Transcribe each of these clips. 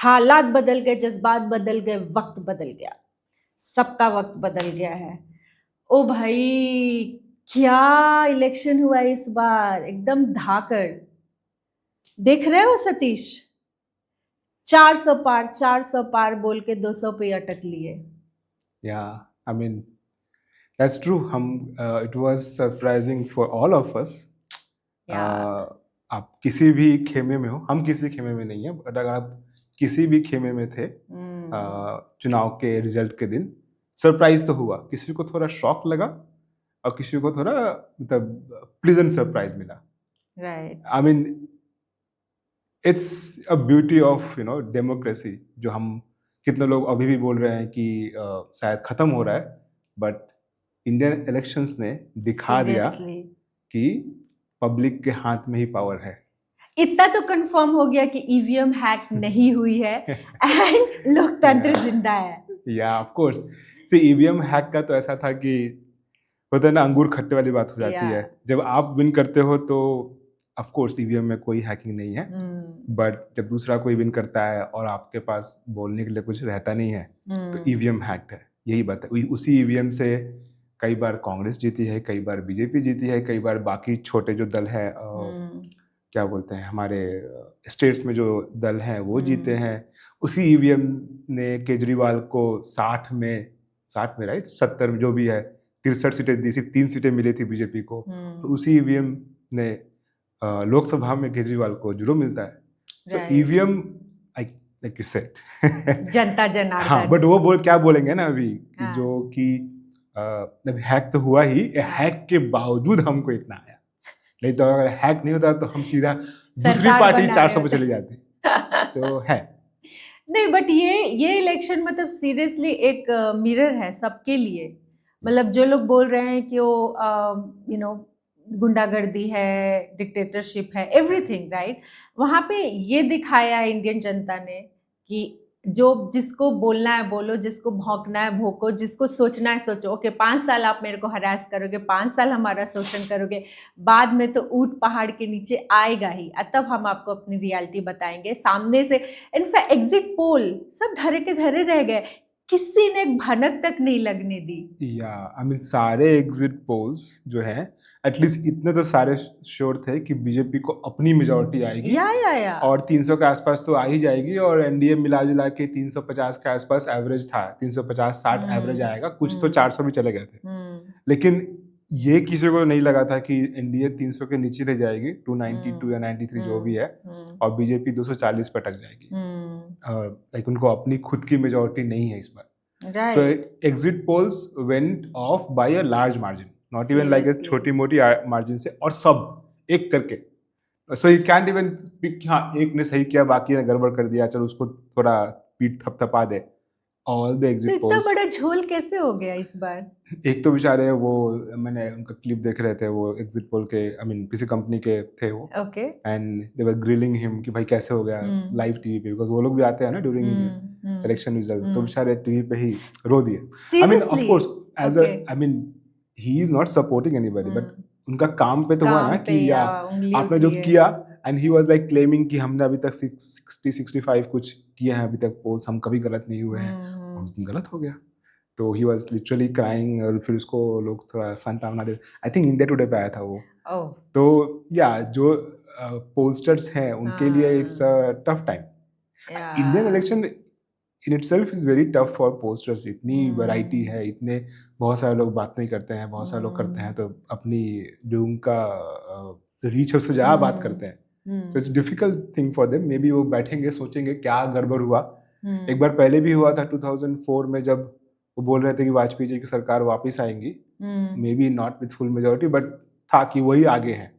हालात बदल गए, जज्बात बदल गए, वक्त बदल गया, सबका वक्त बदल गया है। ओ भाई, क्या इलेक्शन हुआ इस बार, एकदम धाकड़। देख रहे हो सतीश, 400 पार बोल के 200 पे अटक लिए। Yeah, I mean, that's true. It was surprising for all of us. यार आप किसी भी खेमे में हो, हम किसी खेमे में नहीं है, बट अगर आप किसी भी खेमे में थे चुनाव के रिजल्ट के दिन, सरप्राइज तो हुआ। किसी को थोड़ा शॉक लगा और किसी को थोड़ा मतलब प्लीजेंट सरप्राइज मिला। Right. I mean, it's a beauty of democracy, जो हम कितने लोग अभी भी बोल रहे हैं कि शायद खत्म हो रहा है, बट इंडियन इलेक्शंस ने दिखा दिया सीरियसली कि पब्लिक के हाथ में ही पावर है। इतना तो कंफर्म हो गया कि ईवीएम हैक नहीं हुई है एंड लोकतंत्र जिंदा है। या of course, see EVM hack का तो ऐसा था कि होता है ना, अंगूर खट्टे वाली बात हो जाती है। जब आप विन करते हो तो ऑफ कोर्स ईवीएम में कोई हैकिंग नहीं है, बट जब दूसरा कोई विन करता है और आपके पास बोलने के लिए कुछ रहता नहीं है तो ईवीएम हैक्ड है। यही बात है। उसी ईवीएम से कई बार कांग्रेस जीती है, कई बार बीजेपी जीती है, कई बार बाकी छोटे जो दल है क्या बोलते हैं, हमारे स्टेट्स में जो दल हैं वो जीते हैं। उसी ईवीएम ने केजरीवाल को 60 में राइट 70 में जो भी है 63 सीटें दी, सिर्फ 3 सीटें मिली थी बीजेपी को। तो उसी ईवीएम ने लोकसभा में केजरीवाल को 0 मिलता है। सो ईवीएम लाइक यू सेड जनता जनार्दन। हाँ, बट वो क्या बोलेंगे ना अभी कि जो कि हैक तो हुआ ही, हैक के बावजूद हमको इतना आया। नहीं तो अगर हैक नहीं होता तो हम सीधा दूसरी पार्टी 400 पे चले जाते। तो है नहीं, बट ये इलेक्शन मतलब सीरियसली एक मिरर है सबके लिए। मतलब जो लोग बोल रहे हैं कि वो गुंडागर्दी है, डिक्टेटरशिप है, एवरीथिंग राइट, वहाँ पे ये दिखाया है इंडियन जनता ने कि जो जिसको बोलना है बोलो, जिसको भौंकना है भौंको, जिसको सोचना है सोचो। ओके, 5 साल आप मेरे को हरास करोगे, 5 साल हमारा शोषण करोगे, बाद में तो ऊंट पहाड़ के नीचे आएगा ही, तब हम आपको अपनी रियलिटी बताएंगे सामने से। इनफैक्ट एग्जिट पोल सब धरे के धरे रह गए, किसी ने एक भनक तक नहीं लगने दी। या आई मीन, सारे एग्जिट पोल्स जो है एटलीस्ट इतने तो सारे श्योर थे कि बीजेपी को अपनी मेजोरिटी आएगी या और 300 के आसपास तो आ ही जाएगी, और एनडीए मिला जुला के 350 के आसपास एवरेज था, 350-60 एवरेज आएगा, कुछ तो 400 भी चले गए थे। लेकिन ये किसी को नहीं लगा था कि एनडीए 300 के नीचे रह जाएगी, 292 या 93 जो भी है, और बीजेपी 240 पे अटक जाएगी। लाइक उनको अपनी खुद की मेजोरिटी नहीं है इस बार। So exit polls went off by a large margin, not even like a छोटी मोटी मार्जिन से, और सब एक करके। So you can't even pick, हाँ एक ने सही किया बाकी ने गड़बड़ कर दिया, चलो उसको थोड़ा पीठ थपथपा दे। All the exit तो polls। इतना बड़ा झोल कैसे हो गया इस बार? एक तो बेचारे वो, मैंने उनका क्लिप देख रहे थे, वो एग्जिट पोल के, आई मीन किसी कंपनी के थे वो, okay, and they were grilling him कि भाई कैसे हो गया लाइव टीवी पे, बिकॉज वो लोग भी आते हैं ना ड्यूरिंग इलेक्शन रिजल्ट, तो बेचारे टीवी पे ही रो दिए। I mean of course as a, I mean he is not supporting anybody, but उनका काम पे तो हुआ ना कि या आपने जो किया, and he was like claiming कि हमने अभी तक 60-65 कुछ किए हैं अभी तक पोल्स, हम कभी गलत नहीं हुए हैं, उस दिन गलत हो गया। तो ही वॉज लिटरली क्राइंग, और फिर उसको लोग थोड़ा सांत्वना दे, आई थिंक इंडिया टुडे पे आया था वो। तो या जो पोलस्टर्स हैं उनके लिए it's a tough time. Indian election in itself is very tough for pollsters. इतनी वैरायटी है, इतने बहुत सारे लोग बात नहीं करते हैं, बहुत सारे लोग करते हैं, तो अपनी जो उनका रीच है उससे ज़्यादा बात करते हैं। तो it's difficult thing for them. May be वो बैठेंगे सोचेंगे क्या गड़बड़ हुआ। एक बार पहले भी हुआ था 2004 में, जब वो बोल रहे थे कि वाजपेयी जी की सरकार वापस आएंगी, may be not with full majority, but था कि वही आगे हैं,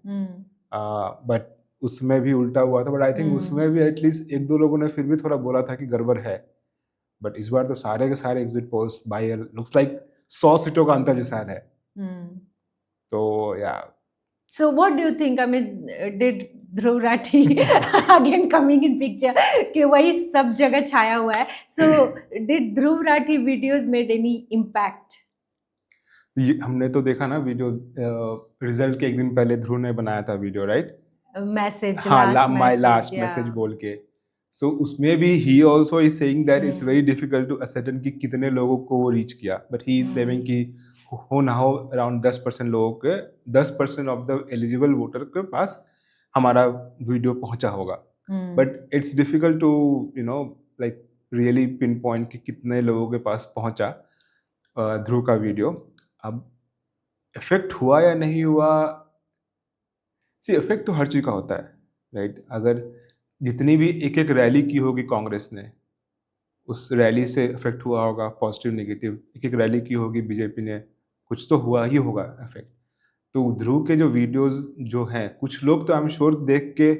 बट उसमें भी उल्टा हुआ था। बट आई थिंक उसमें भी एटलीस्ट एक दो लोगों ने फिर भी थोड़ा बोला था कि गड़बड़ है। बट इस बार तो सारे के सारे exit polls by looks like 100 सीटों का अंतर जैसा है। तो या So what do you think? I mean, did Dhruv Rathi again coming in picture कि वही सब जगह छाया हुआ है? So did Dhruv Rathi videos made any impact? हमने तो देखा ना वीडियो, रिजल्ट के एक दिन पहले ध्रुव ने बनाया था वीडियो, राइट? मैसेज, हाँ, माय लास्ट मैसेज बोल के। So उसमें भी he also is saying that it's very difficult to ascertain कि कितने लोगों को वो reach किया, but he is claiming कि हो ना हो around 10% लोगों के 10% of the eligible voter के पास हमारा वीडियो पहुंचा होगा, but it's difficult to like really pinpoint कि कितने लोगों के पास पहुंचा ध्रुव का वीडियो। अब इफेक्ट हुआ या नहीं हुआ, सी इफेक्ट तो हर चीज का होता है, राइट? अगर जितनी भी एक एक रैली की होगी कांग्रेस ने, उस रैली से इफेक्ट हुआ होगा, पॉजिटिव नेगेटिव। एक एक रैली की होगी बीजेपी ने, कुछ तो हुआ ही होगा इफेक्ट। तो ध्रुव के जो वीडियोस जो हैं, कुछ लोग तो आई एम श्योर देख के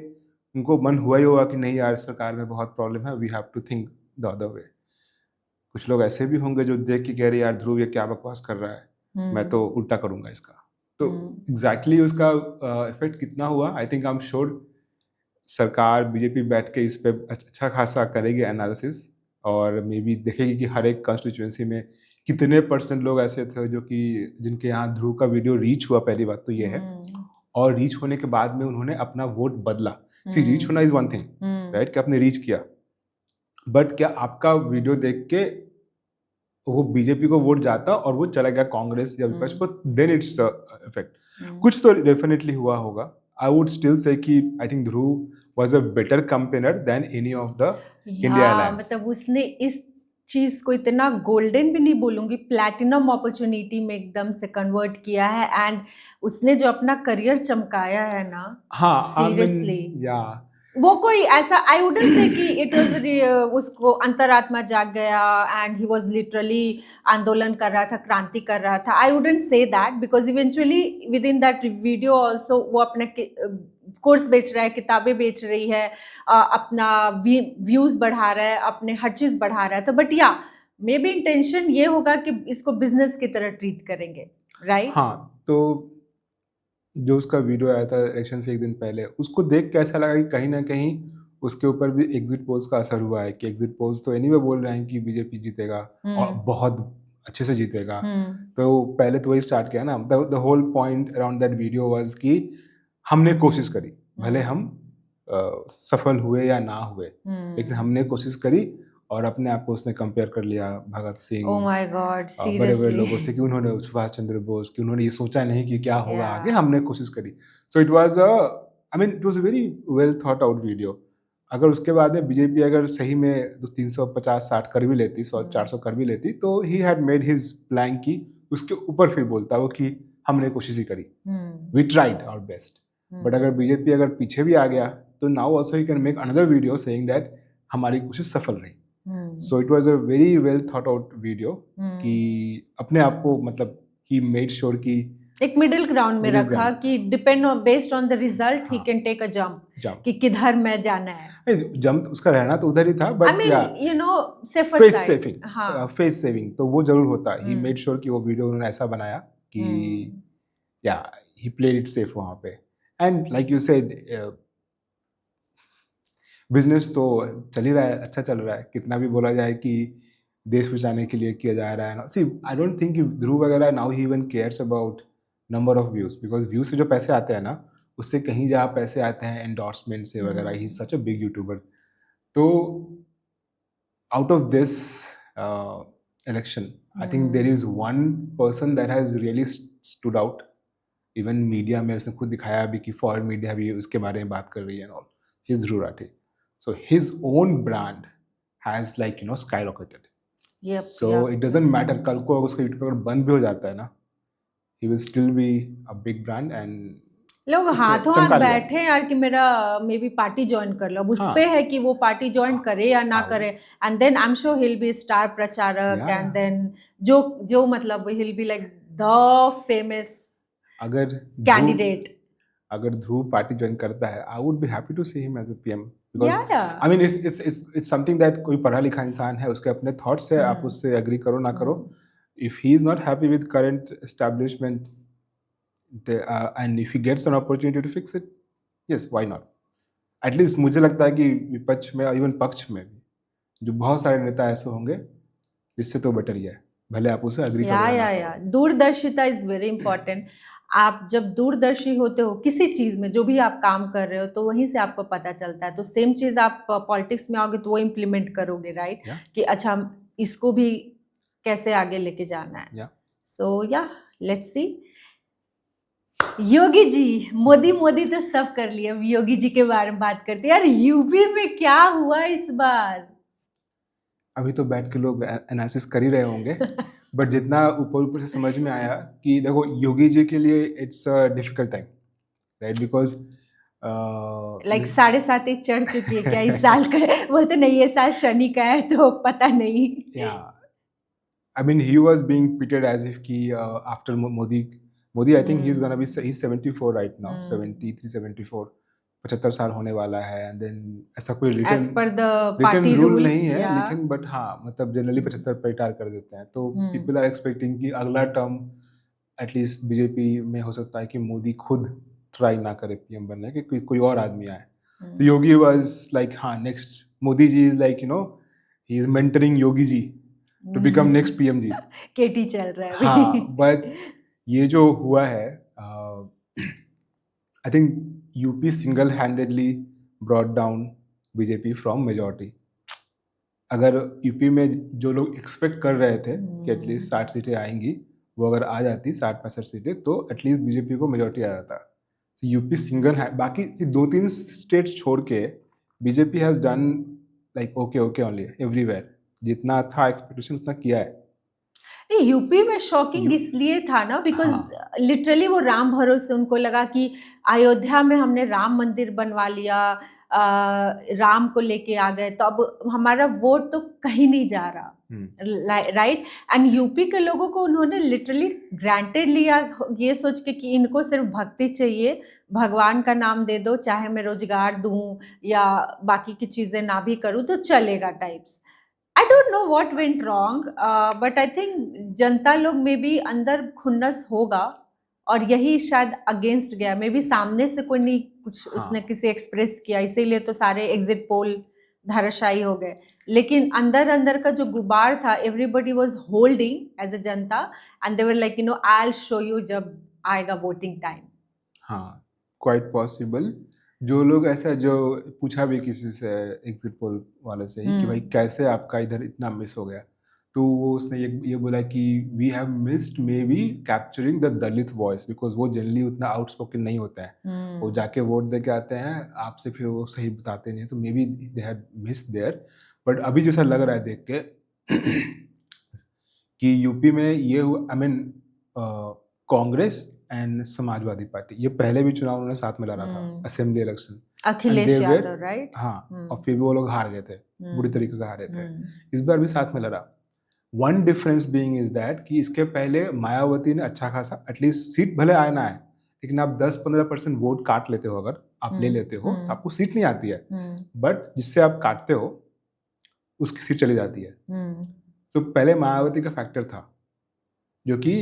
उनको मन हुआ ही होगा कि नहीं यार, सरकार में बहुत प्रॉब्लम है, we have to think the other way. कुछ लोग ऐसे भी होंगे जो देख के कह रहे यार ध्रुव ये क्या बकवास कर रहा है, मैं तो उल्टा करूंगा इसका। तो एग्जैक्टली उसका इफेक्ट कितना हुआ, I think I am sure सरकार बीजेपी बैठ के इस पे अच्छा खासा करेगी एनालिसिस, और मे बी देखेगी कि हर एक कंस्टिट्यूएंसी में कितने % लोग ऐसे थे जो कि जिनके यहाँ ध्रुव का वीडियो रीच हुआ। पहली बात तो ये है, और रीच होने के बाद में उन्होंने अपना वोट बदला। सी रीच होना इज वन थिंग, राइट, कि आपने रीच किया, बट क्या आपका वीडियो देख के वो बीजेपी को वोट जाता और वो चला गया कांग्रेस या विपक्ष को, देन इट्स इफेक्ट। कुछ तो डेफिनेटली हुआ होगा। I would still say कि I think Dhruv was a better campaigner than any of the India alliance. मतलब उसने इस चीज को इतना गोल्डन भी नहीं बोलूंगी, प्लैटिनम अपॉर्चुनिटी में एकदम से कन्वर्ट किया है, एंड उसने जो अपना करियर चमकाया है ना, सीरियसली वो कोई ऐसा आई वुडंट से कि इट वाज उसको अंतरात्मा जाग गया एंड ही वाज लिटरली आंदोलन कर रहा था, क्रांति कर रहा था। I wouldn't say that, because eventually with in that video also वो अपने कोर्स बेच रहा है, किताबें बेच रही है, अपना व्यूज बढ़ा रहा है, अपने हर चीज बढ़ा रहा है। तो बट या मे बी इंटेंशन ये होगा कि इसको बिजनेस की तरह ट्रीट करेंगे, राइट? हाँ, तो जो उसका वीडियो आया था इलेक्शन से एक दिन पहले, उसको देख के ऐसा लगा कि कहीं ना कहीं उसके ऊपर भी एग्जिट पोल्स का असर हुआ है, कि एग्जिट पोल्स तो एनीवे बोल रहे हैं कि बीजेपी जीतेगा और बहुत अच्छे से जीतेगा। तो पहले तो वही स्टार्ट किया ना, the whole point around that video was कि हमने कोशिश करी, भले हम सफल हुए या ना हुए, लेकिन हमने कोशिश करी, और अपने आप को उसने कंपेयर कर लिया Bhagat Singh, oh my God, बड़े बड़े लोगों से, कि उन्होंने सुभाष चंद्र बोस, कि उन्होंने ये सोचा नहीं कि क्या होगा आगे, हमने कोशिश करी। सो it was I mean it was a very well thought out video. अगर उसके बाद में बीजेपी अगर सही में 350-60 कर भी लेती, 100-400 कर भी लेती, तो he had made his plan की उसके ऊपर फिर बोलता वो कि हमने कोशिश ही करी, we tried our best. But अगर बीजेपी अगर पीछे भी आ गया, तो now also he can make another video saying that हमारी कोशिश सफल रही। So it was a very well thought out video, कि अपने आप को मतलब ही मेड श्योर कि एक मिडिल ग्राउंड में रखा कि depend on based on the result he can take a jump कि किधर में जाना है। जंप उसका रहना तो उधर ही था, but you know safer side, face saving तो वो जरूर होता। ही मेड श्योर कि वो वीडियो उन्होंने ऐसा बनाया कि या ही प्लेड इट सेफ वहां पे। And like you said, business तो चल ही रहा है, अच्छा चल रहा है, कितना भी बोला जाए कि देश बचाने के लिए किया जा रहा है ना। सी आई डोंट थिंक ध्रुव वगैरह now he even cares about number of views, because views से जो पैसे आते हैं ना, उससे कहीं जहाँ पैसे आते हैं एंडोर्समेंट से वगैरह, he is such a big YouTuber. तो out of this election, I think there is one person that has really stood out. Even media में उसने खुद दिखाया भी कि फॉरेन मीडिया भी उसके बारे में बात कर रही है, all he is Dhruv Rathee. So his own brand has like skyrocketed. So it doesn't matter, कल को अगर उसका यूट्यूब पर बंद भी हो जाता है ना, he will still be a big brand। and लोग हाथों हाथ बैठे यार कि मेरा मे बी पार्टी ज्वाइन कर लो, अब उस पे है कि वो पार्टी ज्वाइन करे या ना करे। And then I am sure he'll be star प्रचारक, एंड देन जो मतलब he'll be like the famous अगर कैंडिडेट। अगर ध्रुव पार्टी ज्वाइन करता है, I would be happy to see him as a PM, because I mean it's something that कोई पढ़ा लिखा इंसान है, उसके अपने थॉट्स है, आप उससे एग्री करो ना करो, if he is not happy with current establishment and if he gets an opportunity to fix it, yes, why not? At least मुझे लगता है कि विपक्ष में, इवन पक्ष में भी जो बहुत सारे नेता ऐसे होंगे, इससे तो बेटर ही है, भले आप उसे एग्री करो। दूरदर्शिता इज वेरी इंपॉर्टेंट। आप जब दूरदर्शी होते हो किसी चीज में, जो भी आप काम कर रहे हो, तो वहीं से आपको पता चलता है। तो सेम चीज आप पॉलिटिक्स में आओगे तो वो इम्प्लीमेंट करोगे, राइट? कि अच्छा इसको भी कैसे आगे लेके जाना है। सो या लेट्स सी। योगी जी, मोदी तो सब कर लिया, अब योगी जी के बारे में बात करते हैं। यार यूपी में क्या हुआ इस बार? अभी तो बैठ के लोग एनालिसिस कर ही रहे होंगे बट जितना ऊपर से समझ में आया कि देखो योगी जी के लिए it's a difficult time, right? Because like 7.5 ही चढ़ चुकी है क्या इस साल का? बोलते नहीं ये साल शनि का है तो पता नहीं। I mean, he was being treated as if कि after Modi, I think he's 74 right now, 73, 74, 75 साल होने वाला है। एंड देन ऐसा कोई रिटर्न रूल नहीं है, लेकिन बट हाँ मतलब जनरली 75 पे रिटायर कर देते हैं। तो पीपल आर एक्सपेक्टिंग कि अगला टर्म एटलीस्ट बीजेपी में हो सकता है कि मोदी खुद ट्राई ना करे पीएम बनने के, कोई और आदमी आए। तो योगी वाज लाइक हाँ next, Modi ji is like he is mentoring Yogi ji to become next PM ji. KT चल रहा है। हाँ but ये जो हुआ है I think UP single-handedly brought down BJP from majority। अगर यूपी में जो लोग एक्सपेक्ट कर रहे थे कि एटलीस्ट 60 सीटें आएंगी, वो अगर आ जाती 60-65 सीटें तो एटलीस्ट बीजेपी को मेजोरिटी आ जाता। तो यूपी सिंगल है, बाकी 2-3 स्टेट छोड़ के BJP has done like okay only everywhere. जितना था एक्सपेक्टेशन उतना किया है। यूपी में शॉकिंग इसलिए था ना बिकॉज लिटरली वो राम भरोसे उनको लगा कि अयोध्या में हमने राम मंदिर बनवा लिया, राम को लेके आ गए, तो अब हमारा वोट तो कहीं नहीं जा रहा, राइट? एंड यूपी के लोगों को उन्होंने लिटरली ग्रांटेड लिया ये सोच के कि इनको सिर्फ भक्ति चाहिए, भगवान का नाम दे दो, चाहे मैं रोजगार दूं या बाकी की चीजें ना भी करूं तो चलेगा types. I don't know what went wrong, but I think जनता लोग में भी अंदर खुन्नस होगा और यही शायद अगेंस्ट गया। मे बी सामने से कोई नहीं कुछ उसने किसी एक्सप्रेस किया, इसीलिए तो सारे एग्जिट पोल धाराशायी हो गए, लेकिन अंदर का जो गुबार था everybody was holding as a जनता and they were like you know I will show you जब आएगा वोटिंग टाइम। हाँ, क्वाइट पॉसिबल। जो लोग ऐसा जो पूछा भी किसी से एग्जिट पोल वाले से ही कि भाई कैसे आपका इधर इतना मिस हो गया, तो वो उसने ये बोला कि we have missed maybe capturing the Dalit voice, because वो जनरली उतना आउटस्पोकन नहीं होता है। वो जाके वोट दे के आते हैं, आपसे फिर वो सही बताते नहीं, तो maybe they had missed there. But अभी जैसा लग रहा है देख के कि यूपी में ये I mean Congress and Samajwadi party, ये पहले भी चुनाव उन्होंने साथ में लड़ा था assembly election, Akhilesh Yadav, right? हाँ, और फिर भी वो लोग हार गए थे, बुरी तरीके से हारे थे। इस बार भी साथ में लड़ा। One difference being is that कि इसके पहले मायावती ने अच्छा खासा एटलीस्ट सीट भले आए ना है, लेकिन आप 10-15% वोट काट लेते हो, अगर आप ले लेते हो तो आपको सीट नहीं आती है, बट जिससे आप काटते हो उसकी सीट चली जाती है। तो पहले मायावती का फैक्टर था जो कि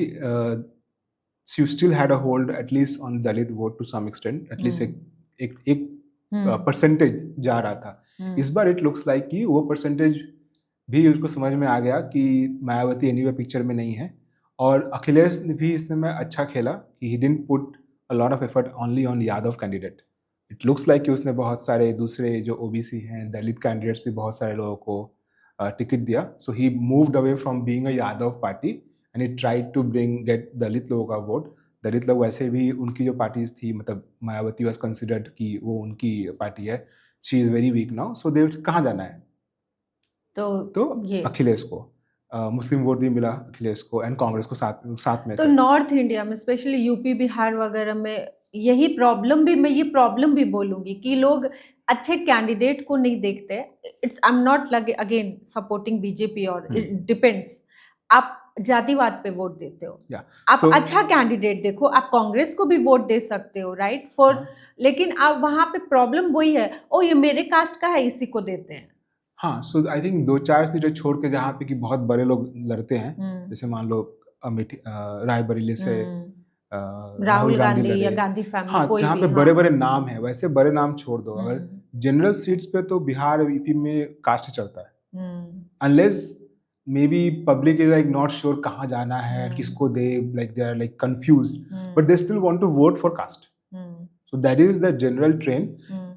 she still had a hold at least on Dalit vote to some extent, at least एक परसेंटेज जा रहा था। इस बार इट लुक्स लाइक कि वो परसेंटेज भी उसको समझ में आ गया कि मायावती एनीवे पिक्चर में नहीं है, और अखिलेश ने भी इसमें अच्छा खेला कि he didn't put a lot of effort only on Yadav candidate. It looks like कि उसने बहुत सारे दूसरे जो ओबीसी हैं, दलित कैंडिडेट्स भी बहुत सारे लोगों को टिकट दिया। So he moved away from being a Yadav party and he tried to get Dalit लोगों का वोट। दलित लोग वैसे भी उनकी जो पार्टीज थी, मतलब मायावती वाज कंसिडर्ड कि वो उनकी पार्टी है, she is very weak now, so they कहाँ जाना है, तो अखिलेश को मुस्लिम वोट भी मिला अखिलेश को एंड कांग्रेस को साथ में। तो नॉर्थ इंडिया में स्पेशली यूपी बिहार वगैरह में यही प्रॉब्लम भी, मैं ये प्रॉब्लम भी बोलूंगी कि लोग अच्छे कैंडिडेट को नहीं देखते। It's I am not again supporting BJP और इट डिपेंड्स, आप जातिवाद पे वोट देते हो, आप अच्छा कैंडिडेट देखो, आप कांग्रेस को भी वोट दे सकते हो, राइट? फॉर लेकिन आप वहां पे प्रॉब्लम वही है, ओ ये मेरे कास्ट का है इसी को देते हैं। हाँ, सो आई थिंक 2-4 सीटें छोड़ के जहाँ पे कि बहुत बड़े लोग लड़ते हैं, जैसे मान लो रायबरेली से राहुल गांधी या गांधी फैमिली, हाँ, कोई जहाँ पे बड़े बड़े नाम है, वैसे बड़े नाम छोड़ दो। अगर जनरल सीट्स पे तो बिहार यूपी में कास्ट चलता है, unless maybe public is like not sure कहाँ जाना है, किसको दे, like they are like confused, but they still want to vote for caste. So that is the general trend.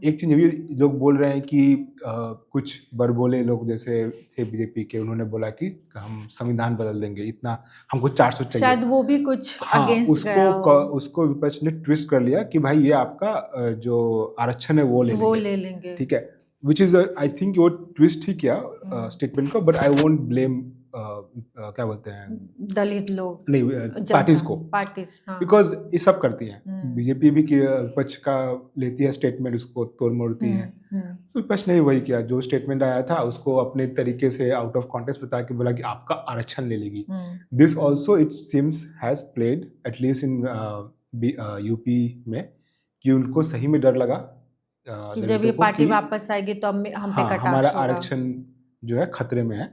एक चीज ये भी लोग बोल रहे हैं कि कुछ बड़बोले लोग जैसे थे बीजेपी के, उन्होंने बोला कि हम संविधान बदल देंगे, इतना हमको 400 चाहिए, शायद वो भी कुछ हाँ, अगेंस्ट गया हो। उसको विपक्ष ने ट्विस्ट कर लिया कि भाई ये आपका जो आरक्षण है वो ले लेंगे, ठीक है, which is I think वो ट्विस्ट ही किया स्टेटमेंट को, but I won't blame क्या बोलते हैं दलित लोग, नहीं पार्टीज को, हाँ। बिकॉज ये सब करती हैं, बीजेपी भी विपक्ष का लेती है स्टेटमेंट, उसको तोड़ मोड़ती है, तो विपक्ष ने वही किया, जो स्टेटमेंट आया था उसको अपने तरीके से आउट ऑफ कॉन्टेक्स्ट बता के बोला कि आपका आरक्षण ले लेगी। This also it seems has played at least in UP में, कि उनको सही में डर लगा कि जब ये पार्टी वापस आएगी तो हम पे कटाक्ष हमारा आरक्षण जो है खतरे में है,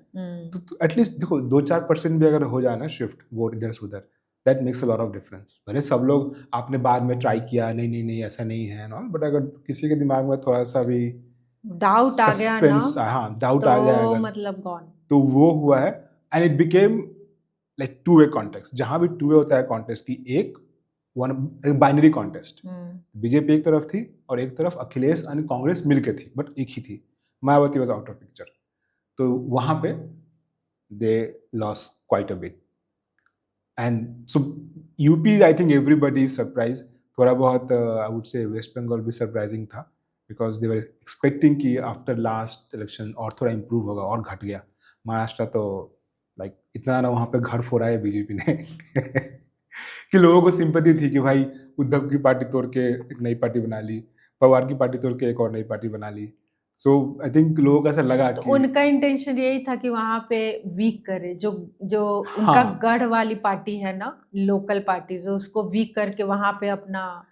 तो एटलीस्ट देखो 2-4% भी अगर हो जाए ना शिफ्ट वोट इधर से उधर, that makes a lot of difference. भले सब लोग आपने बाद में ट्राई किया, नहीं ऐसा नहीं है ना, बट अगर किसी के दिमाग में थोड़ा सा भी डाउट आ गया ना, हाँ डाउट आ गया अगर, मतलब गॉन, तो वो हुआ है। And it became like two way contest, जहां भी टू वे होता है कॉन्टेस्ट की, एक बाइनरी कॉन्टेस्ट, बीजेपी एक तरफ थी और एक तरफ अखिलेश और कांग्रेस मिलके थी, बट एक ही थी, Mayawati was out of picture, तो वहां पे they lost quite a bit. And so UP I think everybody is surprised, थोड़ा बहुत I would say West Bengal भी सरप्राइजिंग था, बिकॉज दे वर एक्सपेक्टिंग कि आफ्टर लास्ट इलेक्शन और थोड़ा इम्प्रूव होगा, और घट गया। महाराष्ट्र तो लाइक इतना ना वहाँ पे घर फोड़ा है बीजेपी ने कि लोगों को सिंपैथी थी कि भाई उद्धव की पार्टी तोड़ के एक नई पार्टी बना ली, पवार की पार्टी तोड़ के एक और नई पार्टी बना ली। सो आई थिंक लोगों को ऐसा लगा तो कि उनका इंटेंशन यही था कि वहां पे वीक करे जो उनका गढ़ वाली पार्टी है ना, लोकल पार्टी, जो उसको वीक करके वहां पे अपना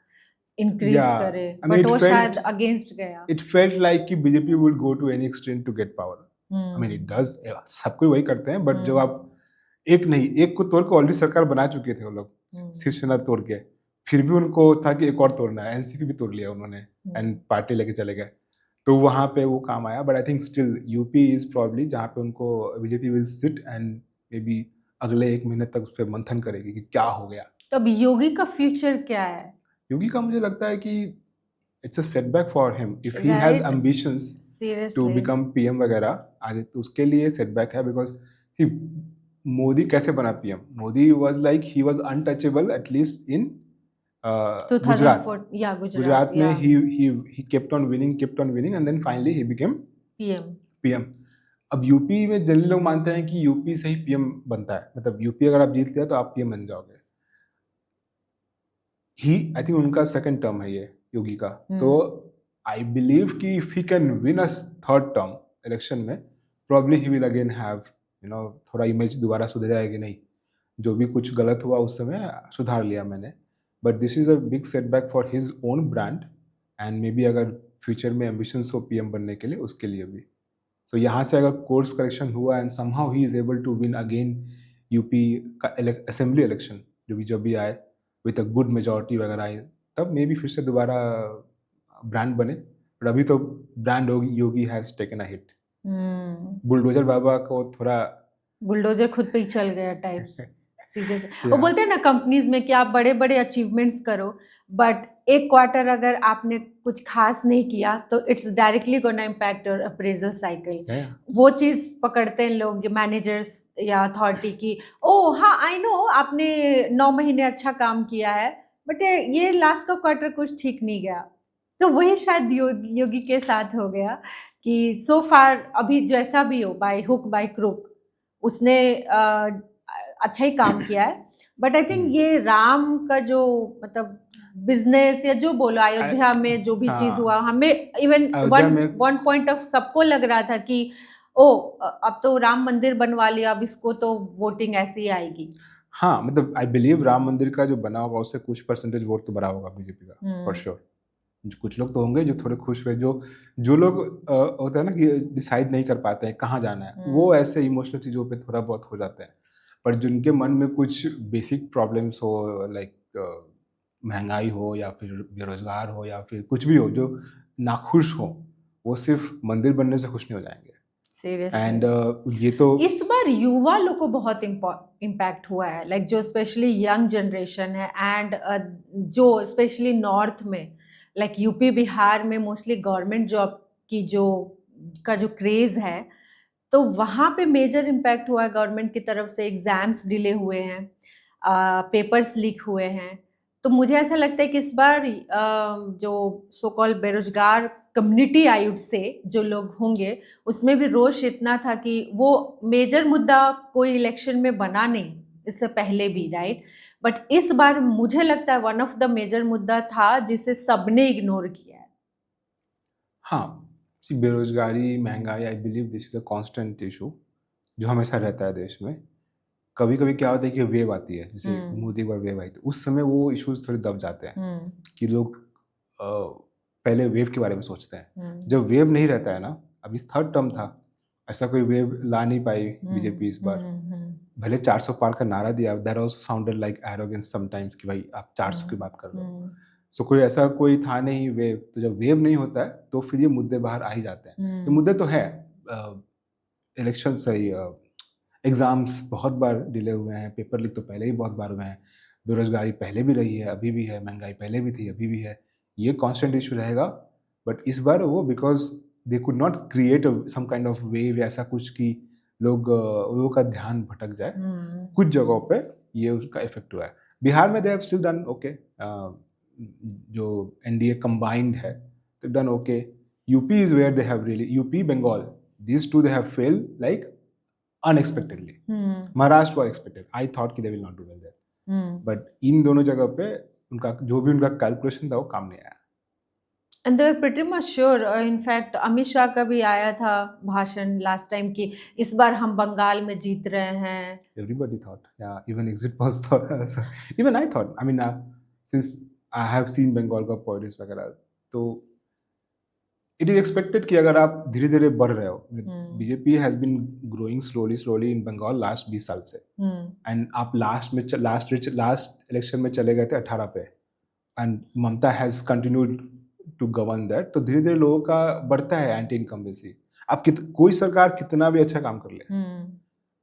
इंक्रीज करे, बट वो शायद अगेंस्ट गया। इट फेल्ट लाइक कि BJP will go to any extent to get power. I mean it does, सब कोई वही करते हैं, बट जब आप एक को तोड़ के ऑलरेडी सरकार बना चुके थे वो लोग, शिवसेना तोड़ के, फिर भी उनको था कि एक और तोड़ना है, एनसीपी भी तोड़ लिया उन्होंने एंड पार्टी लेके चले गए, तो वहां पे वो काम आया। But I think still UP is probably जहाँ पे उनको BJP will sit and may be अगले 1 महीने तक उस पर मंथन करेगी कि क्या हो गया। तो अब योगी का फ्यूचर क्या है? योगी का मुझे लगता है कि it's a setback for him if he has ambitions to become PM वगैरह आगे, तो उसके लिए सेटबैक है, बिकॉज मोदी कैसे बना PM? Modi was like he was untouchable at least in Gujarat में he kept on winning and then finally he became PM। अब यूपी में जनरली लोग मानते हैं कि यूपी से ही पीएम बनता है, मतलब यूपी अगर आप जीत लिया तो आप पीएम बन जाओगे। आई थिंक उनका सेकंड टर्म है ये योगी का, तो आई बिलीव कि if he can win a third term election में, probably he will again have थोड़ा इमेज दोबारा सुधर जाएगी, नहीं जो भी कुछ गलत हुआ उस समय सुधार लिया मैंने, but this is a big setback for his own brand and may be अगर फ्यूचर में एम्बिशंस हो पीएम बनने के लिए, उसके लिए भी। सो यहाँ से अगर कोर्स करेक्शन हुआ and somehow he is able to win again UP का असेंबली इलेक्शन जो भी आए विद अ गुड मेजॉरिटी वगैरह आए, तब मे बी फिर से दोबारा ब्रांड बने, बट अभी तो brand Yogi has taken a hit. Bulldozer Baba को थोड़ा बुलडोजर खुद पे ही चल गया टाइप्स सीधे से। वो बोलते हैं ना कंपनीज में कि आप बड़े बड़े अचीवमेंट्स करो, बट एक क्वार्टर अगर आपने कुछ खास नहीं किया तो it's directly gonna impact your appraisal cycle. वो चीज पकड़ते हैं लोग, मैनेजर्स या अथॉरिटी की, ओ हाँ आई नो आपने 9 महीने अच्छा काम किया है, बट ये लास्ट का क्वार्टर कुछ ठीक नहीं गया। तो वही शायद योगी के साथ हो गया कि सो फार अभी जैसा भी हो, बाय हुक बाय क्रुक उसने अच्छा ही काम किया है, बट आई थिंक ये राम का जो मतलब बिजनेस या जो बोलो अयोध्या में जो भी चीज हुआ, हमें इवन वन पॉइंट ऑफ सबको लग रहा था कि ओ अब तो राम मंदिर बनवा लिया, अब इसको तो वोटिंग ऐसे ही आएगी। हाँ, मतलब आई बिलीव राम मंदिर का जो बना होगा उससे कुछ परसेंटेज वोट तो बढ़ा होगा बीजेपी का फॉर श्योर। कुछ लोग तो होंगे जो थोड़े खुश हुए, जो लोग होता है ना कि डिसाइड नहीं कर पाते हैं कहाँ जाना है, वो ऐसे इमोशनल चीज़ों पे थोड़ा बहुत हो जाते हैं, पर जिनके मन में कुछ बेसिक प्रॉब्लम्स हो, लाइक महंगाई हो या फिर बेरोजगार हो या फिर कुछ भी हो, जो नाखुश हो, वो सिर्फ मंदिर बनने से खुश नहीं हो जाएंगे। एंड सीरियसली ये तो इस बार युवा लोग को बहुत इम्पैक्ट हुआ है, लाइक जो स्पेशली यंग जनरेशन है एंड जो स्पेशली नॉर्थ में, लाइक यूपी बिहार में मोस्टली गवर्नमेंट जॉब की जो क्रेज है, तो वहाँ पे मेजर इम्पैक्ट हुआ है गवर्नमेंट की तरफ से। एग्जाम्स डिले हुए हैं, पेपर्स लीक हुए हैं। तो मुझे ऐसा लगता है कि इस बार जो सो कॉल बेरोजगार कम्युनिटी आई वुड से जो लोग होंगे, उसमें भी रोष इतना था कि वो मेजर मुद्दा कोई इलेक्शन में बना नहीं इससे पहले भी, राइट। बट इस बार मुझे लगता है वन ऑफ द मेजर मुद्दा था जिसे सबने इग्नोर किया है। हाँ, बेरोजगारी, महंगाई, I believe this is a constant issue जो हमेशा रहता है देश में। कभी कभी क्या होता है कि वेव आती है, जैसे मोदी पर वेव आई, तो उस समय वो इश्यूज थोड़े दब जाते हैं कि लोग पहले वेव के बारे में सोचते हैं। जब वेव नहीं रहता है ना, अभी थर्ड टर्म था, ऐसा कोई वेव ला नहीं पाई बीजेपी इस बार। भले 400 पार का नारा दिया, that also sounded like arrogance sometimes कि भाई आप 400 की बात कर रहे हो। सो कोई ऐसा कोई था नहीं वेव। तो जब वेव नहीं होता है तो फिर ये मुद्दे बाहर आ ही जाते हैं। ये मुद्दे तो है, इलेक्शन सही, एग्जाम्स बहुत बार डिले हुए हैं, पेपर लीक तो पहले ही बहुत बार हुए हैं, बेरोजगारी पहले भी रही है, अभी भी है, महंगाई पहले भी थी, अभी भी है, ये कांस्टेंट इशू रहेगा। बट इस बार वो because they could not create some kind of wave, ऐसा कुछ कि लोगों का ध्यान भटक जाए। कुछ जगहों पे ये उसका इफेक्ट हुआ है। बिहार में they have still done okay, जो एनडीए कंबाइंड है तो done okay. UP is where they have really, UP Bengal, these two they have failed like unexpectedly. Maharashtra was expected. I thought कि they will not do well there. But इन दोनों जगह पे उनका जो भी उनका कैलकुलेशन था वो काम नहीं आया। And they were pretty much sure. In fact, Amit Shah का भी आया था भाषण लास्ट टाइम कि इस बार हम बंगाल में जीत रहे हैं। Everybody thought, yeah, even exit polls thought. Even I thought. I mean, since I have seen Bengal का politics वगैरह, तो इट इज एक्सपेक्टेड कि अगर आप धीरे धीरे बढ़ रहे हो, BJP has been growing slowly in Bengal last 20 साल से, एंड आप लास्ट इलेक्शन में चले गए थे 18 पे, and Mamata has continued to govern that. तो धीरे धीरे लोगों का बढ़ता है एंटी इनकम्बेंसी। आप कोई सरकार कितना भी अच्छा काम कर ले,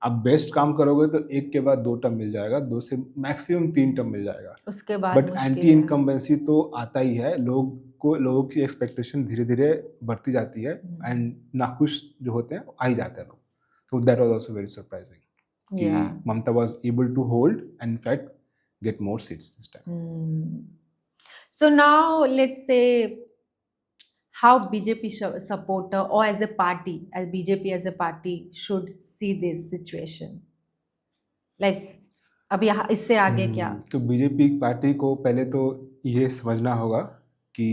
आप बेस्ट काम करोगे तो एक के बाद 2 टर्म मिल जाएगा, 2 से मैक्सिमम 3 टर्म मिल जाएगा, उसके बाद बट एंटी इनकम्बेंसी तो आता ही है। लोगों की एक्सपेक्टेशन धीरे धीरे बढ़ती जाती है, एंड नाखुश जो होते हैं आ ही जाते हैं लोग। तो that was also very surprising कि Mamata was able to hold and in fact get more seats this time. So now let's say how BJP supporter or as a party, as BJP as a party should see this situation, like अभी इससे आगे क्या? तो BJP party को पहले तो ये समझना होगा कि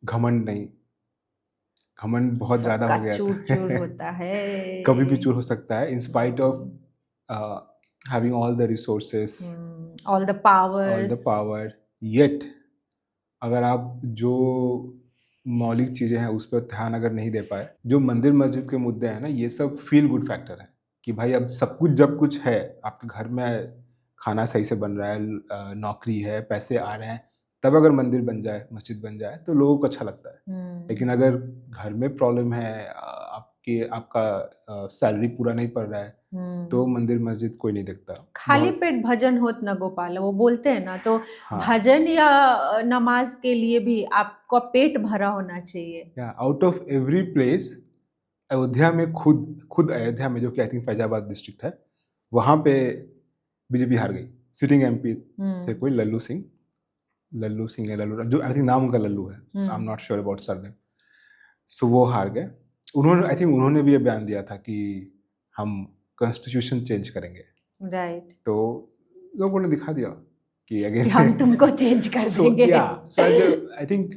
घमंड नहीं, घमंड बहुत ज्यादा हो गया चूर होता है, कभी भी चूर हो सकता है, in spite of having all the resources, all the power, yet अगर आप जो मौलिक चीजें हैं उस पर ध्यान अगर नहीं दे पाए, जो मंदिर मस्जिद के मुद्दे हैं ना, ये सब फील गुड फैक्टर है कि भाई अब सब कुछ जब कुछ है, आपके घर में खाना सही से बन रहा है, नौकरी है, पैसे आ रहे हैं, तब अगर मंदिर बन जाए, मस्जिद बन जाए तो लोगों को अच्छा लगता है। लेकिन अगर घर में प्रॉब्लम है, आपका सैलरी पूरा नहीं पड़ रहा है, तो मंदिर मस्जिद कोई नहीं देखता। खाली पेट भजन होत न गोपाल, वो बोलते हैं ना, तो भजन या नमाज के लिए भी आपका पेट भरा होना चाहिए। Out of every place, Ayodhya में खुद अयोध्या में, जो कि आई थिंक फैजाबाद डिस्ट्रिक्ट है, वहां पे बीजेपी हार गई। सिटिंग एमपी थे कोई लल्लू सिंह जो आई थिंक नाम उनका लल्लू है, I am not sure about surname. So वो हार गए। उन्होंने भी ये बयान दिया था कि हम कॉन्स्टिट्यूशन चेंज करेंगे, राइट। तो लोगों ने दिखा दिया कि अगेन हम तुमको चेंज कर देंगे। I think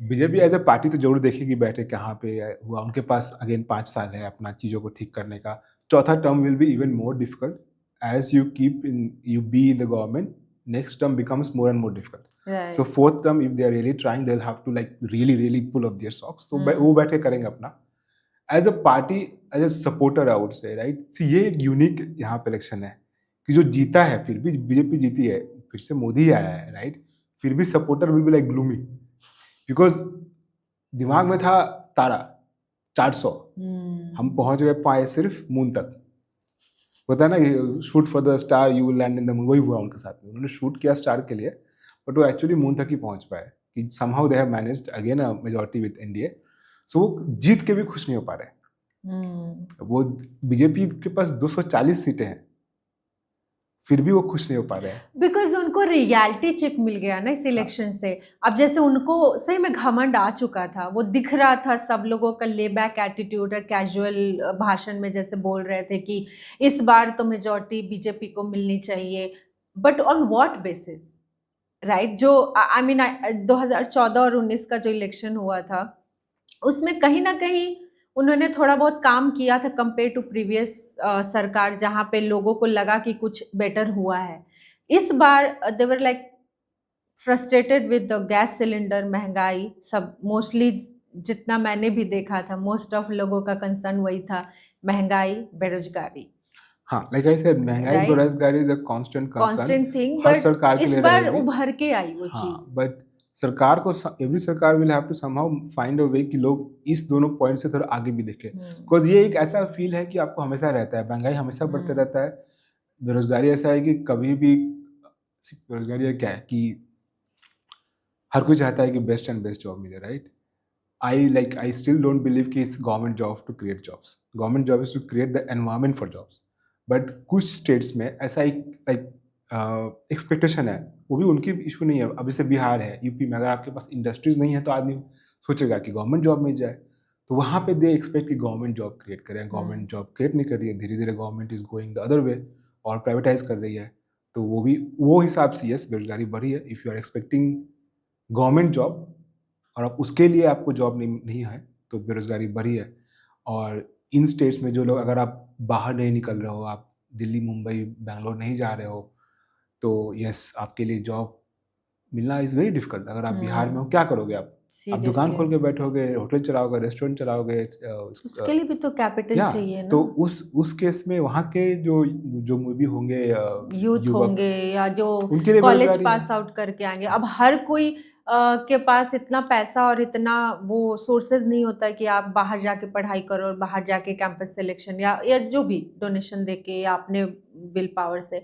BJP as a party तो जरूर देखेगी बैठे कहाँ पे हुआ। उनके पास अगेन 5 साल है अपना चीजों को ठीक करने का। चौथा term will be even more difficult as you be in the government. Next term becomes more and more difficult. Right. So fourth term, if they are really trying, they'll have to like really pull up their socks. तो वो बैठे करेंगे अपना as a party, as a supporter, I would say, right? So ये एक unique यहाँ पे election है कि जो जीता है, फिर भी बीजेपी जीती है, फिर से मोदी आया है, राइट? फिर भी supporter will be like gloomy because दिमाग में था तारा 400, हम पहुंच गए पाए सिर्फ मून तक। होता है ना, shoot for the star you will land in the moon, वही हुआ उनके साथ में। उन्होंने शूट किया स्टार के लिए, बट वो एक्चुअली मून तक ही पहुंच पाए कि somehow they have managed again a majority with NDA. So वो जीत के भी खुश नहीं हो पा रहे। वो बीजेपी के पास 240 सीटें हैं, फिर भी वो खुश नहीं हो पा रहे हैं। बिकॉज उनको रियलिटी चेक मिल गया ना इस इलेक्शन से। अब जैसे उनको सही में घमंड आ चुका था, वो दिख रहा था सब लोगों का लेबैक एटीट्यूड और कैजुअल भाषण में जैसे बोल रहे थे कि इस बार तो मेजॉरिटी बीजेपी को मिलनी चाहिए, but on what basis, right? जो आई मीन 2014 और 19 का जो इलेक्शन हुआ था उसमें कहीं ना कहीं उन्होंने थोड़ा बहुत काम किया था कंपेयर टू प्रीवियस सरकार, जहाँ पे लोगों को लगा कि कुछ बेटर हुआ है। इस बार they were like frustrated with the gas cylinder, महंगाई, सब मोस्टली जितना मैंने भी देखा था मोस्ट ऑफ लोगों का कंसर्न वही था, महंगाई, बेरोजगारी। हाँ, लाइक आई सेड, महंगाई बेरोजगारी is a constant constant thing, her but सरकार के इस लिए बार रहेगी। उभर के आई वो हाँ, चीज। बट सरकार को, एवरी सरकार will have to somehow find a way कि लोग इस दोनों पॉइंट से थोड़ा आगे भी देखें, बिकॉज ये एक ऐसा फील है कि आपको हमेशा रहता है, महंगाई हमेशा बढ़ते रहता है, बेरोजगारी ऐसा है कि कभी भी, बेरोजगारी क्या है कि हर कोई चाहता है कि बेस्ट एंड बेस्ट जॉब मिले, right? I still don't believe कि it's government job to create jobs. Government job is to create the environment for jobs. But कुछ states में ऐसा एक एक्सपेक्टेशन है, वो भी उनकी इशू नहीं है। अब जैसे बिहार है, यूपी में, अगर आपके पास इंडस्ट्रीज नहीं है तो आदमी सोचेगा कि गवर्नमेंट जॉब मिल जाए, तो वहाँ पे दे एक्सपेक्ट कि गवर्नमेंट जॉब क्रिएट करें। गवर्नमेंट जॉब क्रिएट नहीं कर रही है, धीरे धीरे government is going the other वे और प्राइवेटाइज कर रही है। तो वो हिसाब से यस, बेरोजगारी बढ़ी है। If you are expecting government job और अब उसके लिए आपको जॉब नहीं है तो बेरोजगारी बढ़ी है। और इन स्टेट्स में जो लोग, अगर आप बाहर नहीं निकल रहे हो, आप दिल्ली, मुंबई, बैंगलोर नहीं जा रहे हो, तो यस, आपके लिए जॉब मिलना इज़ वेरी डिफिकल्ट। अगर आप बिहार में हो, क्या करोगे आप? आप दुकान खोल के बैठोगे, होटल चलाओगे, रेस्टोरेंट चलाओगे, उसके लिए भी तो कैपिटल चाहिए ना। तो उस केस में वहाँ के जो मूवी होंगे, यूथ होंगे या जो उनके लिए कॉलेज पास आउट करके आएंगे, अब हर कोई के पास इतना पैसा और इतना वो सोर्सेज नहीं होता है कि आप बाहर जाके पढ़ाई करो और बाहर जाके कैंपस सिलेक्शन या जो भी डोनेशन देके या अपने विल पावर से।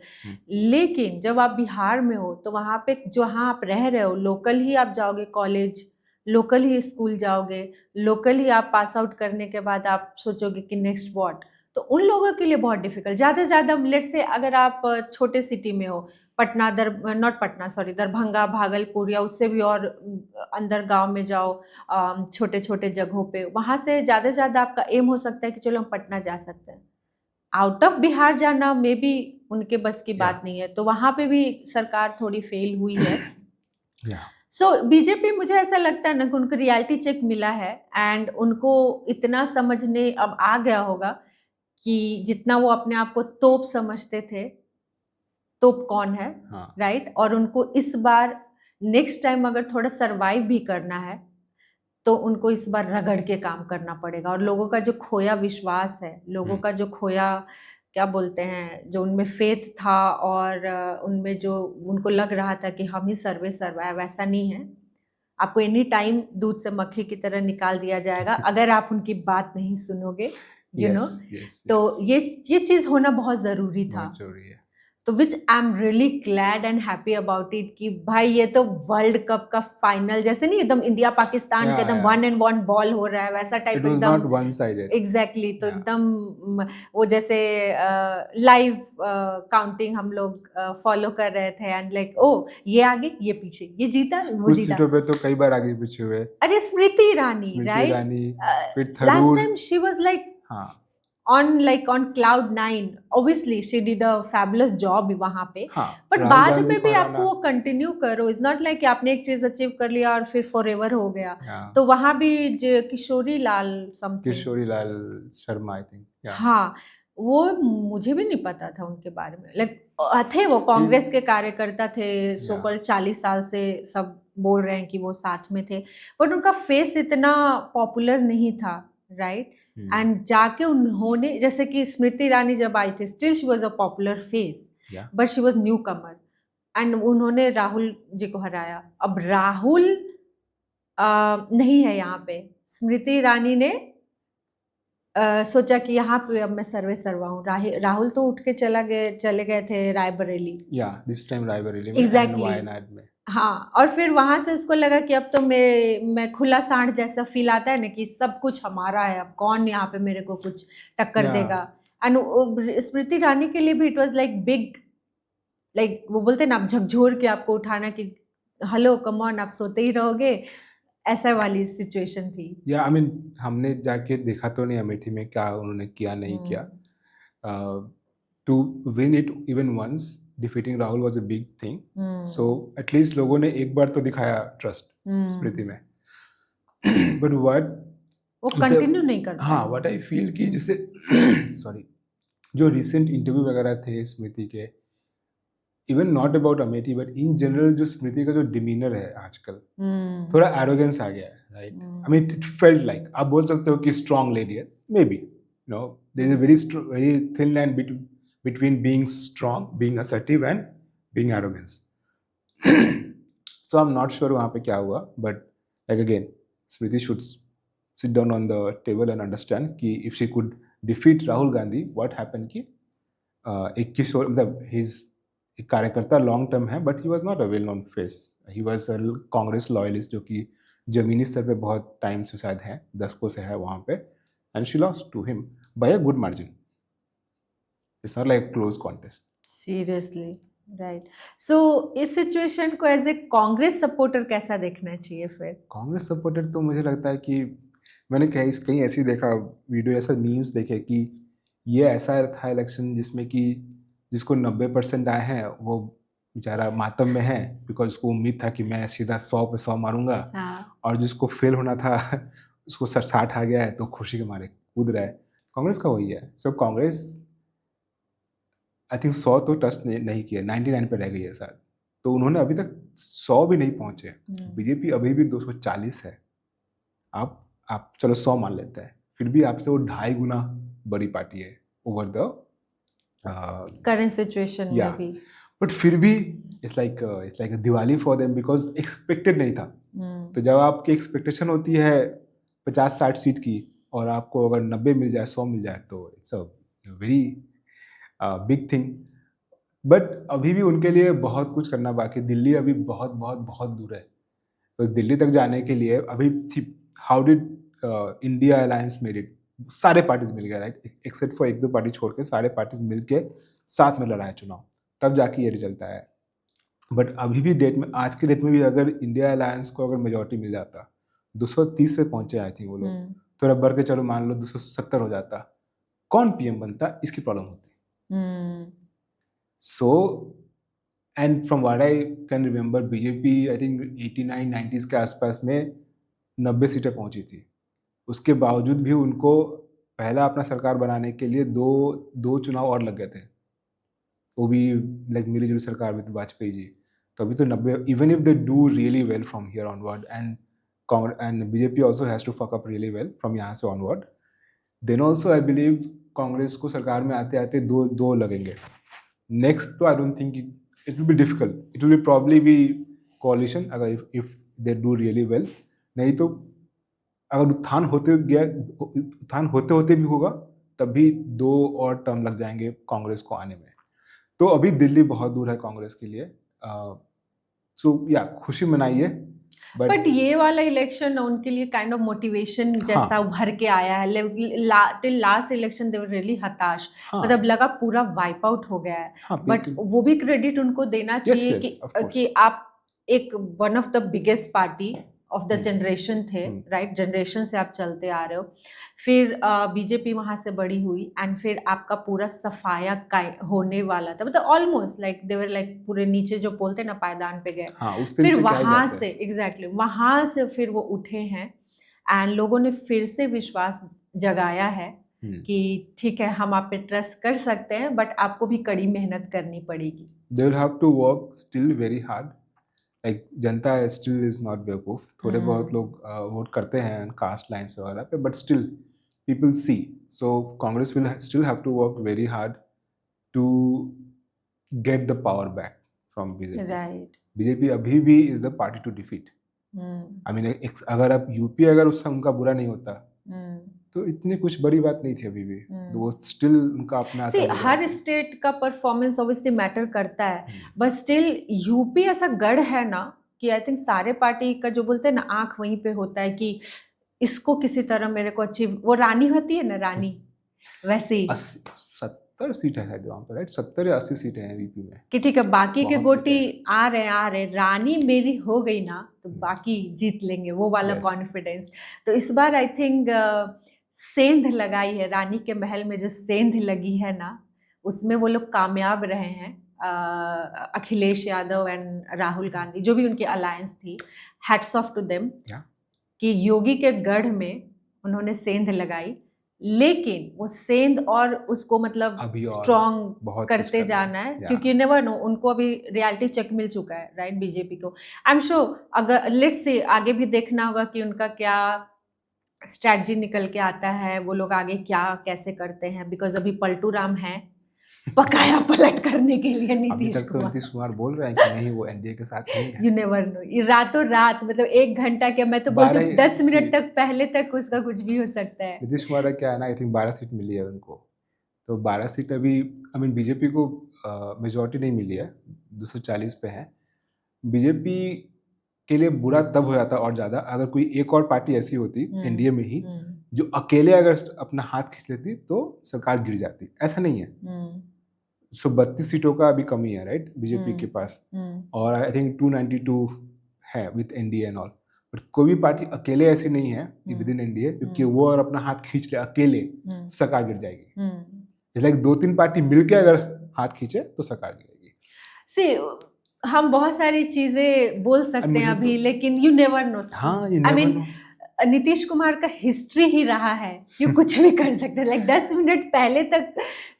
लेकिन जब आप बिहार में हो तो वहाँ पे जहाँ आप रह रहे हो, लोकल ही आप जाओगे कॉलेज, लोकल ही स्कूल जाओगे, लोकल ही आप पास आउट करने के बाद आप सोचोगे कि नेक्स्ट व्हाट। तो उन लोगों के लिए बहुत डिफिकल्ट। ज़्यादा से ज़्यादा लेट से अगर आप छोटे सिटी में हो, पटना, नॉट पटना सॉरी, दरभंगा, भागलपुर या उससे भी और अंदर गांव में जाओ, छोटे छोटे जगहों पे, वहाँ से ज़्यादा से ज़्यादा आपका एम हो सकता है कि चलो हम पटना जा सकते हैं। आउट ऑफ बिहार जाना मे बी उनके बस की बात नहीं है, तो वहाँ पे भी सरकार थोड़ी फेल हुई है। सो बीजेपी, मुझे ऐसा लगता है ना कि उनको रियलिटी चेक मिला है एंड उनको इतना समझने अब आ गया होगा कि जितना वो अपने आप को तोप समझते थे, तोप कौन है, राइट? और उनको इस बार नेक्स्ट टाइम अगर थोड़ा सरवाइव भी करना है तो उनको इस बार रगड़ के काम करना पड़ेगा। और लोगों का जो खोया विश्वास है, लोगों का जो खोया, क्या बोलते हैं, जो उनमें फेथ था और उनमें जो उनको लग रहा था कि हम ही सर्व है, वैसा नहीं है। आपको एनी टाइम दूध से मक्खी की तरह निकाल दिया जाएगा अगर आप उनकी बात नहीं सुनोगे, यू नो। तो ये चीज़ होना बहुत ज़रूरी था। तो which I am really glad and happy about it कि भाई ये तो वर्ल्ड कप का फाइनल जैसे नहीं, एकदम इंडिया पाकिस्तान का एकदम 1-1 बॉल हो रहा है वैसा टाइप, एकदम एग्जैक्टली। तो एकदम वो जैसे लाइव काउंटिंग हम लोग फॉलो कर रहे थे एंड लाइक ओ ये आगे ये पीछे, ये जीता वो जीता। सीटों पे तो कई बार आगे पीछे हुए। अरे Smriti Irani, right? Last time she was like on cloud 9. Obviously she did a fabulous job वहाँ पे, बट बाद में भी आपको वो कंटिन्यू करो। इज नॉट लाइक आपने एक चीज अचीव कर लिया और फिर फॉरएवर हो गया। तो वहाँ भी किशोरी लाल शर्मा, आई थिंक, हाँ, वो मुझे भी नहीं पता था उनके बारे में। लाइक थे वो कांग्रेस के कार्यकर्ता थे, सो कॉल्ड 40 साल से सब बोल रहे हैं कि वो साथ में थे, बट उनका फेस इतना पॉपुलर नहीं था, राइट? एंड जाके उन्होंने, जैसे कि स्मृति ईरानी जब आई थी, still she was a popular face, but she was new Qamar and उन्होंने राहुल जी को हराया। अब राहुल नहीं है यहाँ पे, स्मृति ईरानी ने सोचा कि यहाँ पे अब मैं सर्वे सरवाऊं। राहुल तो उठ के चले गए थे रायबरेली। दिस टाइम रायबरेली में एंड वायनाड में। हाँ, और फिर वहां से उसको लगा कि अब तो मैं खुला सांड जैसा फील आता है ना, कि सब कुछ हमारा है, अब कौन यहाँ पे मेरे को कुछ टक्कर देगा। एंड स्मृति ईरानी के लिए भी it was like big, like वो बोलते ना, आप झकझोर के आपको उठाना कि हेलो कम ऑन, आप सोते ही रहोगे, ऐसा वाली सिचुएशन थी। आई मीन हमने जाके देखा तो नहीं अमेठी में क्या उन्होंने किया नहीं किया। To win it even once, defeating Rahul was a big thing. So at least लोगों ने एक बार तो दिखाया ट्रस्ट स्मृति में। बट व्हाट वो कंटिन्यू नहीं कर पाए। हाँ, व्हाट आई फील कि जैसे सॉरी, जो रिसेंट इंटरव्यू वगैरह थे स्मृति के, even not about Amethi but in general, जो स्मृति का जो डिमीनर है आजकल, थोड़ा एरोगेंस आ गया है, right? I mean it felt like, आप बोल सकते हो कि स्ट्रांग लेडी है, maybe, you know, there is a very thin line between being strong, being assertive and being arrogance. So I'm not sure वहाँ पे क्या हुआ, but like again, Smriti should sit down on the table and understand कि if she could defeat Rahul Gandhi, what happened कि एक किशोर, मतलब his एक कार्यकर्ता लॉन्ग टर्म है, but he was not a well known face, he was a Congress loyalist, जो कि जमीनी स्तर पे बहुत टाइम से शायद है, दशकों से है वहाँ पे, and she lost to him by a good margin. It's not like close contest. Seriously, right. So इस सिचुएशन को एज ए कांग्रेस सपोर्टर कैसा देखना चाहिए फिर? कांग्रेस सपोर्टर तो मुझे लगता है कि मैंने कहीं ऐसे देखा वीडियो, ऐसा मीम्स देखे कि ये ऐसा था इलेक्शन जिसमें कि जिसको 90% आए हैं वो बेचारा मातम में है, बिकॉज उसको उम्मीद था कि मैं सीधा 100 पे 100 मारूंगा। और जिसको फेल होना था उसको 60 आ गया है, तो खुशी के मारे कूद रहा है। कांग्रेस का वही है। सो कांग्रेस आई थिंक 100 तो टच नहीं किया, 99 पे रह गई है शायद, तो उन्होंने अभी तक 100 भी नहीं पहुंचे। बीजेपी अभी भी 240 है। आप चलो 100 मान लेते हैं, फिर भी आपसे वो 2.5 गुना बड़ी पार्टी है ओवर द करंट सिचुएशन में भी। बट फिर भी it's like Diwali for them, because expected नहीं था। तो जब आपकी एक्सपेक्टेशन होती है 50-60 सीट की, और आपको अगर 90 मिल जाए, 100 मिल जाए, तो it's a very big thing. But अभी भी उनके लिए बहुत कुछ करना बाकी। दिल्ली अभी बहुत बहुत बहुत दूर है, तो दिल्ली तक जाने के लिए अभी how did India alliance made it, सारे पार्टीज मिल गए, राइट? एक्सेप्ट फॉर 1-2 पार्टी छोड़ के सारे पार्टीज मिल के साथ में लड़ा है चुनाव, तब जाके ये रिजल्ट आया है। बट अभी भी डेट में, आज के डेट में भी अगर इंडिया अलायंस को अगर मेजोरिटी मिल जाता, 230 पे पहुंचे आई थिंक वो लोग, तो रबर के चलो मान लो 270 हो जाता, कौन पीएम बनता, इसकी प्रॉब्लम होती। So, and from what I can remember, BJP I think 89-90s के आसपास में 90 सीटें पहुंची थी। उसके बावजूद भी उनको पहला अपना सरकार बनाने के लिए दो चुनाव और लग गए थे, वो भी लाइक मिलीजुली सरकार में, वाजपेयी जी। तो अभी तो 90, even if they do really well from here onward, and BJP also has to fuck up really well from यहाँ से onward, then also I believe Congress को सरकार में आते आते दो लगेंगे। नेक्स्ट तो I don't think it will be difficult, it will probably be coalition अगर if they do really well. नहीं तो अगर उत्थान होते होते भी होगा, तब भी 2 और टर्म लग जाएंगे कांग्रेस को आने में। तो अभी दिल्ली बहुत दूर है कांग्रेस के लिए। सो या खुशी मनाइए, बट ये वाला इलेक्शन उनके लिए काइंड ऑफ मोटिवेशन जैसा उभर के आया है। Till last election they were really हताश, मतलब लगा पूरा वाइप आउट हो गया है। बट वो भी क्रेडिट उनको देना चाहिए कि आप एक one of the biggest party of the generation थे, राइट? जनरेशन से आप चलते आ रहे हो। फिर बीजेपी वहां से बड़ी हुई, एंड फिर आपका पूरा सफाया होने वाला था, मतलब almost like they were like पूरे नीचे जो बोलते ना पायदान पे गए। फिर वहां से एग्जैक्टली वहां से फिर वो उठे हैं, एंड लोगों ने फिर से विश्वास जगाया है कि ठीक है, हम आप पे ट्रस्ट कर सकते हैं, बट आपको भी कड़ी मेहनत करनी पड़ेगी। They will have to work still very hard. Like जनता स्टिल इज नॉट बेवकूफ। थोड़े बहुत लोग वोट करते हैं कास्ट लाइन्स वगैरह पे, but still people see. So Congress will still have to work very hard to get the power back from BJP. Right. BJP अभी भी is the party to defeat. I mean, अगर आप UP अगर उससे उनका बुरा नहीं होता, तो इतनी कुछ बड़ी बात नहीं थी अभी भी, वो स्टिल उनका अपना सी हर स्टेट का परफॉर्मेंस ऑब्वियसली मैटर करता है, बट स्टिल यूपी ऐसा गढ़ है ना कि आई थिंक सारे पार्टी का जो बोलते हैं ना आंख वहीं पे होता है कि इसको किसी तरह मेरे को अच्छी, वो रानी होती है ना रानी, वैसे ही 70 सीट है शायद वहाँ पर, राइट? 70 या 80 सीटें हैं यूपी में कि ठीक है बाकी के बहुत गोटी सीटें आ रहे रानी मेरी हो गई ना तो बाकी जीत लेंगे, वो वाला Yes. कॉन्फिडेंस। तो इस बार आई थिंक सेंध लगाई है, रानी के महल में जो सेंध लगी है ना उसमें वो लोग कामयाब रहे हैं। अखिलेश यादव एंड राहुल गांधी जो भी उनकी अलायंस थी, हैट्स ऑफ टू देम कि योगी के गढ़ में उन्होंने सेंध लगाई, लेकिन वो सेंध और उसको मतलब स्ट्रॉन्ग करते जाना है क्योंकि नेवर नो, उनको अभी रियलिटी चेक मिल चुका है, राइट? बीजेपी को आई एम श्योर अगर लेट्स से आगे भी देखना होगा कि उनका क्या स्ट्रैटेजी निकल के आता है, वो लोग आगे क्या कैसे करते हैं, बिकॉज अभी पलटू राम है पकाया पलट करने के लिए नीतीश कुमार। तो नीतीश कुमार बोल रहे हैं कि नहीं वो एनडीए के साथ नहीं है। यू नेवर नो, ये रातों रात मतलब 1 घंटा क्या, मैं तो बोलती हूँ 10 मिनट तक पहले तक उसका कुछ भी हो सकता है। नीतीश कुमार क्या है ना, आई थिंक 12 सीट मिली है उनको, तो 12 सीट अभी आई मीन बीजेपी को मेजोरिटी नहीं मिली है, 240 पे है। बीजेपी के लिए बुरा तब हो जाता और ज़्यादा अगर कोई एक और पार्टी ऐसी होती एनडीए में ही जो अकेले अगर अपना हाथ खींच लेती तो सरकार गिर जाती, ऐसा नहीं है। सो 32 सीटों का अभी कमी है, राइट, बीजेपी के पास, और आई थिंक 292 है with NDA and all, but कोई भी पार्टी अकेले ऐसी नहीं है विद इन एनडीए क्योंकि वो और अपना हाथ खींच ले अकेले सरकार गिर जाएगी। लाइक 2-3 पार्टी मिलके अगर हाथ खींचे तो सरकार गिरेगी। सी हम बहुत सारी चीजें बोल सकते हैं अभी, लेकिन you never know. I mean Nitish Kumar का हिस्ट्री ही रहा है कि कुछ भी कर सकते हैं, लाइक 10 मिनट पहले तक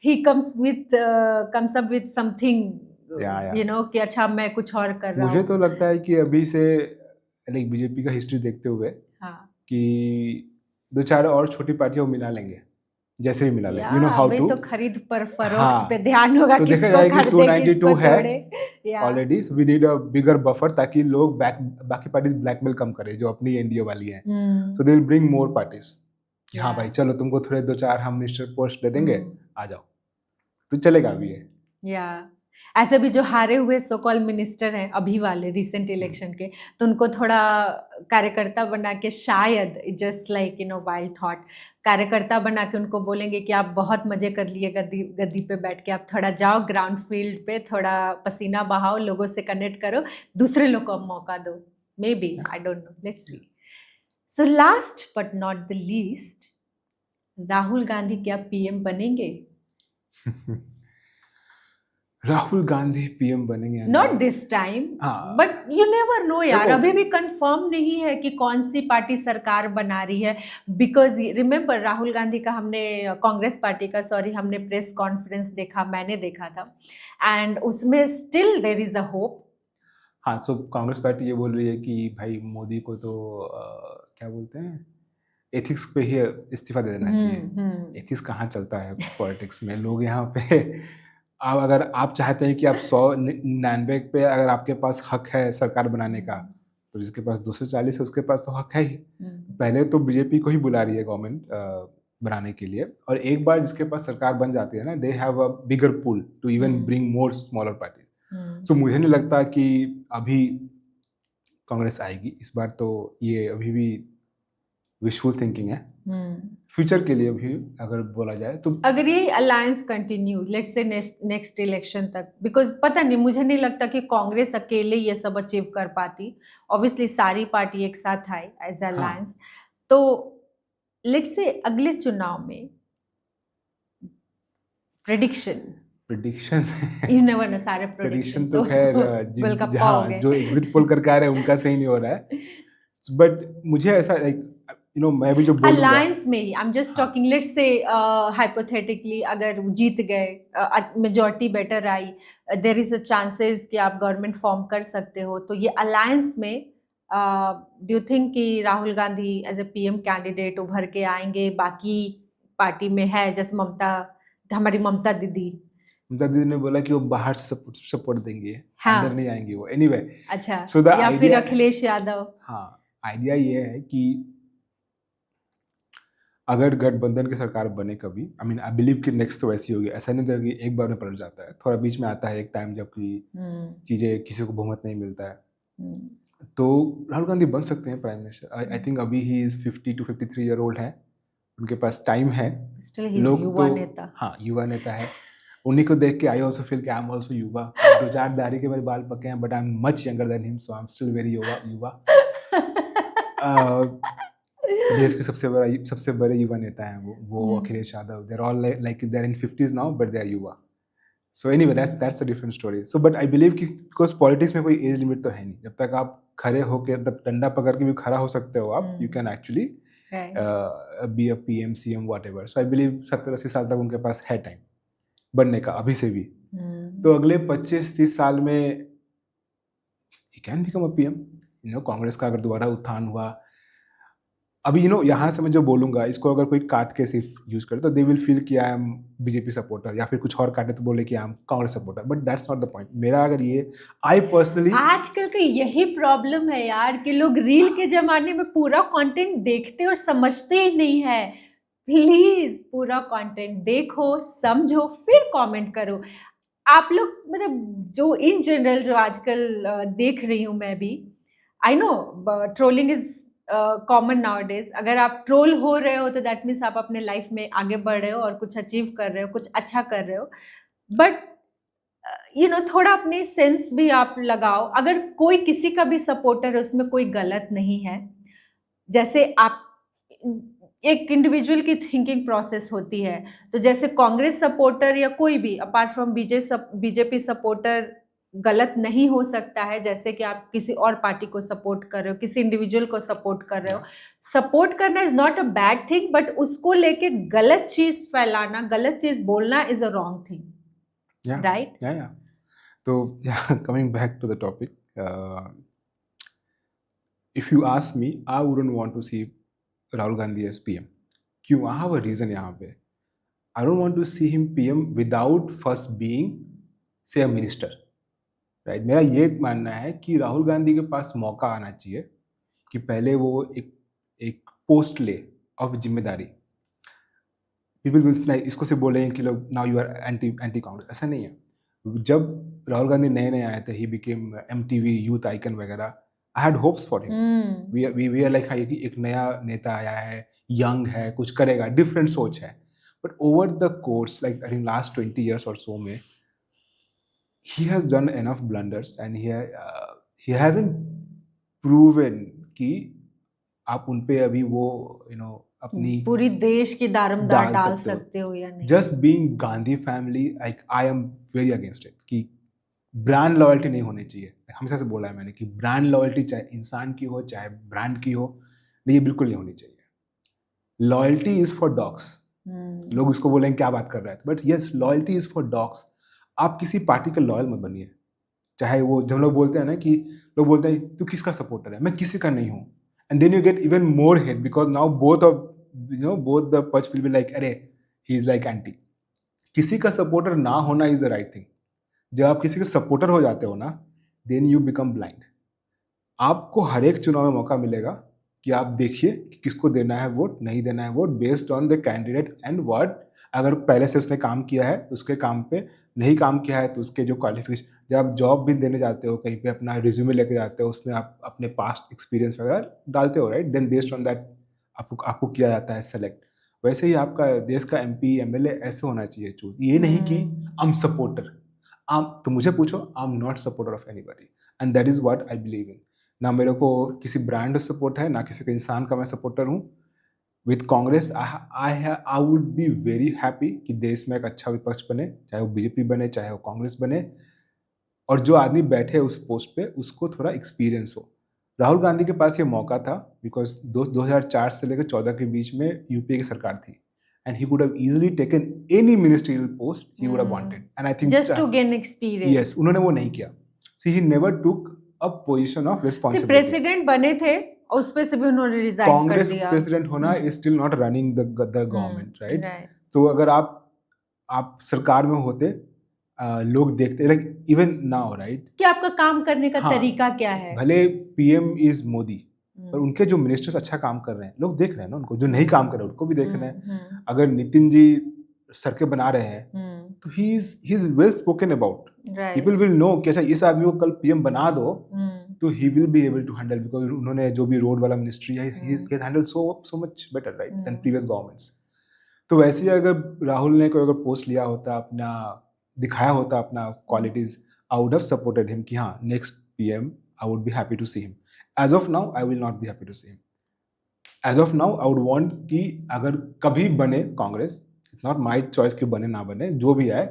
he comes up with something you know कि अच्छा मैं कुछ और कर रहा हूँ। मुझे तो लगता है कि अभी से लाइक बीजेपी का हिस्ट्री देखते हुए कि 2-4 और छोटी पार्टियां मिला लेंगे, जैसे ही मिला लेंगे, यू नो हाउ टू, तो खरीद पर फरोख्त पे ध्यान होगा, तो देखा जाए कि 292 है already, so we need a bigger buffer ताकि लोग बाकी पार्टीज ब्लैकमेल कम करे जो अपनी एनडीए वाली हैं, so they will bring more parties कि हाँ भाई चलो तुमको थोड़े 2-4 हम मिनिस्टर पोस्ट दे देंगे, आ जाओ, तो चलेगा भी है। ऐसे भी जो हारे हुए सो कॉल मिनिस्टर हैं अभी वाले रिसेंट इलेक्शन के, तो उनको थोड़ा कार्यकर्ता बना के, शायद just like you no wild thought, कार्यकर्ता बना के उनको बोलेंगे कि आप बहुत मजे कर लिए गद्दी पे बैठ के, आप थोड़ा जाओ ग्राउंड फील्ड पे, थोड़ा पसीना बहाओ, लोगों से कनेक्ट करो, दूसरे लोग को मौका दो, may be, I don't no, let's see. So last but not the least, Rahul Gandhi क्या पीएम बनेंगे? राहुल गांधी पीएम बनेंगे? Not this time, but you never know यार, अभी भी कंफर्म नहीं है कि कौन सी पार्टी सरकार बना रही है, बिकॉज रिमेम्बर राहुल गांधी का हमने कांग्रेस पार्टी का हमने प्रेस कॉन्फ्रेंस देखा, मैंने देखा था, एंड उसमें still there is a hope. हाँ, सो कांग्रेस पार्टी ये बोल रही है कि भाई मोदी को तो क्या बोलते हैं, एथिक्स पे ही इस्तीफा दे देना चाहिए। एथिक्स कहाँ चलता है पॉलिटिक्स में, लोग यहाँ पे अगर आप चाहते हैं कि आप 199 पे अगर आपके पास हक है सरकार बनाने का, तो जिसके पास 240 है उसके पास तो हक है ही। पहले तो बीजेपी को ही बुला रही है गवर्नमेंट बनाने के लिए, और एक बार जिसके पास सरकार बन जाती है ना, they have a bigger pool to even bring more smaller parties. So मुझे नहीं लगता कि अभी कांग्रेस आएगी इस बार, तो ये अभी भी विशफुल थिंकिंग है। फ्यूचर के लिए भी अगर बोला जाए तो अगर ये alliance continue let's say next election तक, बिकॉज पता नहीं, मुझे नहीं लगता कि कांग्रेस अकेले ये सब अचीव कर पाती, ऑब्वियसली सारी पार्टी एक साथ आए एज अलायंस, तो लेट्स से अगले चुनाव में प्रेडिक्शन यू नेवर नो, सारे प्रेडिक्शन तो खैर जो एग्जिट पोल करके आ रहे हैं उनका सही नहीं हो रहा है, बट मुझे ऐसा लाइक यू नो मैं भी जो बोलूंगा अलायंस में ही, I am just talking, let's say hypothetically अगर जीत गए, मेजॉरिटी बेटर आई, देयर इज अ चांसेस कि आप गवर्नमेंट फॉर्म कर सकते हो, तो ये अलायंस में डू यू थिंक कि Rahul Gandhi as a PM candidate उभर के आएंगे? बाकी पार्टी में है जैसे हमारी ममता दीदी ने बोला कि वो बाहर से सपोर्ट देंगे, अंदर नहीं आएंगे वो, एनीवे। अच्छा, या फिर अखिलेश यादव। हाँ, आइडिया ये है कि अगर गठबंधन की सरकार बने कभी, आई मीन आई बिलीव कि नेक्स्ट तो वैसी होगी, ऐसा नहीं होता कि एक बार में पलट जाता है, थोड़ा बीच में आता है एक टाइम जब कि चीज़ें किसी को बहुमत नहीं मिलता है, तो राहुल गांधी बन सकते हैं प्राइम मिनिस्टर। आई थिंक अभी he is 50 to 53 year old है, उनके पास टाइम है। Still he's लोग युवा तो नेता। हाँ युवा नेता है, उन्हीं को देख के आई ऑल्सो फील कि आई एम ऑल्सो युवा। 2-4 दाढ़ी के मेरे बाल पके हैं, but I am much younger than him, so I am still very युवा। देश के सबसे बड़े युवा नेता हैं वो Akhilesh Yadav. They are all like they are in 50s now, but they are युवा। So anyway that's a different story. So but I believe कि बिकॉज पॉलिटिक्स में कोई एज लिमिट तो है नहीं, जब तक आप खड़े होके तब डंडा पकड़ के भी खड़ा हो सकते हो आप, you can actually be a PM CM whatever. So I believe 70-80 साल तक उनके पास है टाइम बनने का अभी से भी। तो अगले 25-30 साल में he can become a PM। Congress का अगर दोबारा उत्थान हुआ, अभी यहाँ से मैं जो बोलूँगा इसको अगर कोई काट के सिर्फ यूज़ करे तो दे विल फील कि आई एम बीजेपी सपोर्टर, या फिर कुछ और काटे तो बोले कि I am Congress supporter, but that's not the point. मेरा अगर ये आई पर्सनली, आजकल का यही प्रॉब्लम है यार कि लोग रील के जमाने में पूरा कंटेंट देखते और समझते ही नहीं है। प्लीज पूरा कंटेंट देखो, समझो, फिर कमेंट करो। आप लोग मतलब जो इन जनरल जो आजकल देख रही हूँ मैं भी, I know trolling is common nowadays. अगर आप ट्रोल हो रहे हो तो दैट मीन्स आप अपने लाइफ में आगे बढ़ रहे हो और कुछ अचीव कर रहे हो, कुछ अच्छा कर रहे हो। बट थोड़ा अपने सेंस भी आप लगाओ। अगर कोई किसी का भी सपोर्टर है उसमें कोई गलत नहीं है। जैसे आप एक इंडिविजुअल की थिंकिंग प्रोसेस होती है, तो जैसे कांग्रेस सपोर्टर या कोई भी अपार्ट फ्रॉम बीजेपी सपोर्टर गलत नहीं हो सकता है, जैसे कि आप किसी और पार्टी को सपोर्ट कर रहे हो, किसी इंडिविजुअल को सपोर्ट कर रहे हो। सपोर्ट करना is not a bad thing, but उसको लेके गलत चीज फैलाना, गलत चीज बोलना is a wrong thing, right? So yeah, coming back to the topic, if you ask me, I wouldn't want to see Rahul Gandhi as PM. क्यों? I have a reason यहाँ पे. I don't want to see him PM without first being, say, a minister. Right? मेरा ये मानना है कि राहुल गांधी के पास मौका आना चाहिए कि पहले वो एक पोस्ट ले ऑफ जिम्मेदारी। पीपल विल इसको से बोले कि लोग now you are anti Congress, ऐसा नहीं है। जब राहुल गांधी नए आए थे, he became MTV youth icon वगैरह, I had hopes for him. We are like एक नया नेता आया है, यंग है, कुछ करेगा, डिफरेंट सोच है। But over the course like I think last 20 years और सो में he has done enough blunders and he hasn't proven कि आप उन पे अभी वो अपनी पूरी देश की दारमदार डाल सकते सकते हो या नहीं। Just being Gandhi family, like I am very against it कि ब्रांड लॉयल्टी नहीं होनी चाहिए। हमेशा से बोला है मैंने कि ब्रांड लॉयल्टी चाहे इंसान की हो चाहे ब्रांड की हो, ये बिल्कुल नहीं होनी चाहिए। Loyalty is for dogs. लोग इसको बोलेंगे क्या बात कर रहा है, but yes, loyalty is for dogs. आप किसी पार्टी का लॉयल मत बनिए। चाहे वो जब लोग बोलते हैं ना कि लोग बोलते हैं तू किसका सपोर्टर है, मैं किसी का नहीं हूँ, and then you get even more hate because now both the पक्ष विल बी लाइक अरे ही इज लाइक एंटी। किसी का सपोर्टर ना होना इज द राइट थिंग। जब आप किसी का सपोर्टर हो जाते हो ना, देन यू बिकम ब्लाइंड। आपको हर एक चुनाव में मौका मिलेगा कि आप देखिए कि किसको देना है वोट, नहीं देना है vote, based on the candidate and what. अगर पहले से उसने काम किया है तो उसके काम पे, नहीं काम किया है तो उसके जो क्वालिफिकेशन, जब आप जॉब भी देने जाते हो कहीं पे, अपना रिज्यूमे लेके जाते हो, उसमें आप अपने पास्ट एक्सपीरियंस वगैरह डालते हो, right? Then based on that आपको किया जाता है सेलेक्ट। वैसे ही आपका देश का MP MLA ऐसे होना चाहिए चूज, ये नहीं कि आई एम सपोर्टर। तो मुझे पूछो, आई am not supporter of anybody and that is what I believe in. ना मेरे को किसी ब्रांड सपोर्ट है, ना किसी के इंसान का मैं सपोर्टर हूँ। With Congress I would be very happy कि देश में एक अच्छा विपक्ष बने, चाहे वो बीजेपी बने चाहे वो कांग्रेस बने, और जो आदमी बैठे उस पोस्ट पे उसको थोड़ा एक्सपीरियंस हो। राहुल गांधी के पास ये मौका था बिकॉज 2004 से लेकर 14 के बीच में यूपीए की सरकार थी, and he could have easily taken any ministerial post he would have wanted, and I think just to gain experience. Yes, उन्होंने वो नहीं किया। So he never took a position of responsibility. President बने थे, उस पे से भी उन्होंने रिजाइन कर कांग्रेस दिया। प्रेसिडेंट होना is still not running the government, right? तो अगर आप सरकार में होते, लोग देखते, like even now, right? कि आपका काम करने का तरीका क्या है। भले PM is मोदी, पर उनके जो मिनिस्टर्स अच्छा काम कर रहे हैं, लोग देख रहे हैं ना उनको, जो नहीं काम कर रहे हैं उनको भी देख रहे हैं। अगर नितिन जी सड़कें बना रहे हैं तो he is well spoken about, people will know कि अच्छा इस आदमी को कल पीएम बना दो तो he will be able to handle, because उन्होंने जो भी रोड वाला मिनिस्ट्री है he has handled so much better right than previous governments. तो वैसे ही अगर राहुल ने कोई अगर पोस्ट लिया होता, अपना दिखाया होता अपना qualities, I would have supported him कि हाँ next PM I would be happy to see him. As of now I will not be happy to see him. As of now I would want कि अगर कभी बने Congress, it's not my choice कि बने ना बने, जो भी है,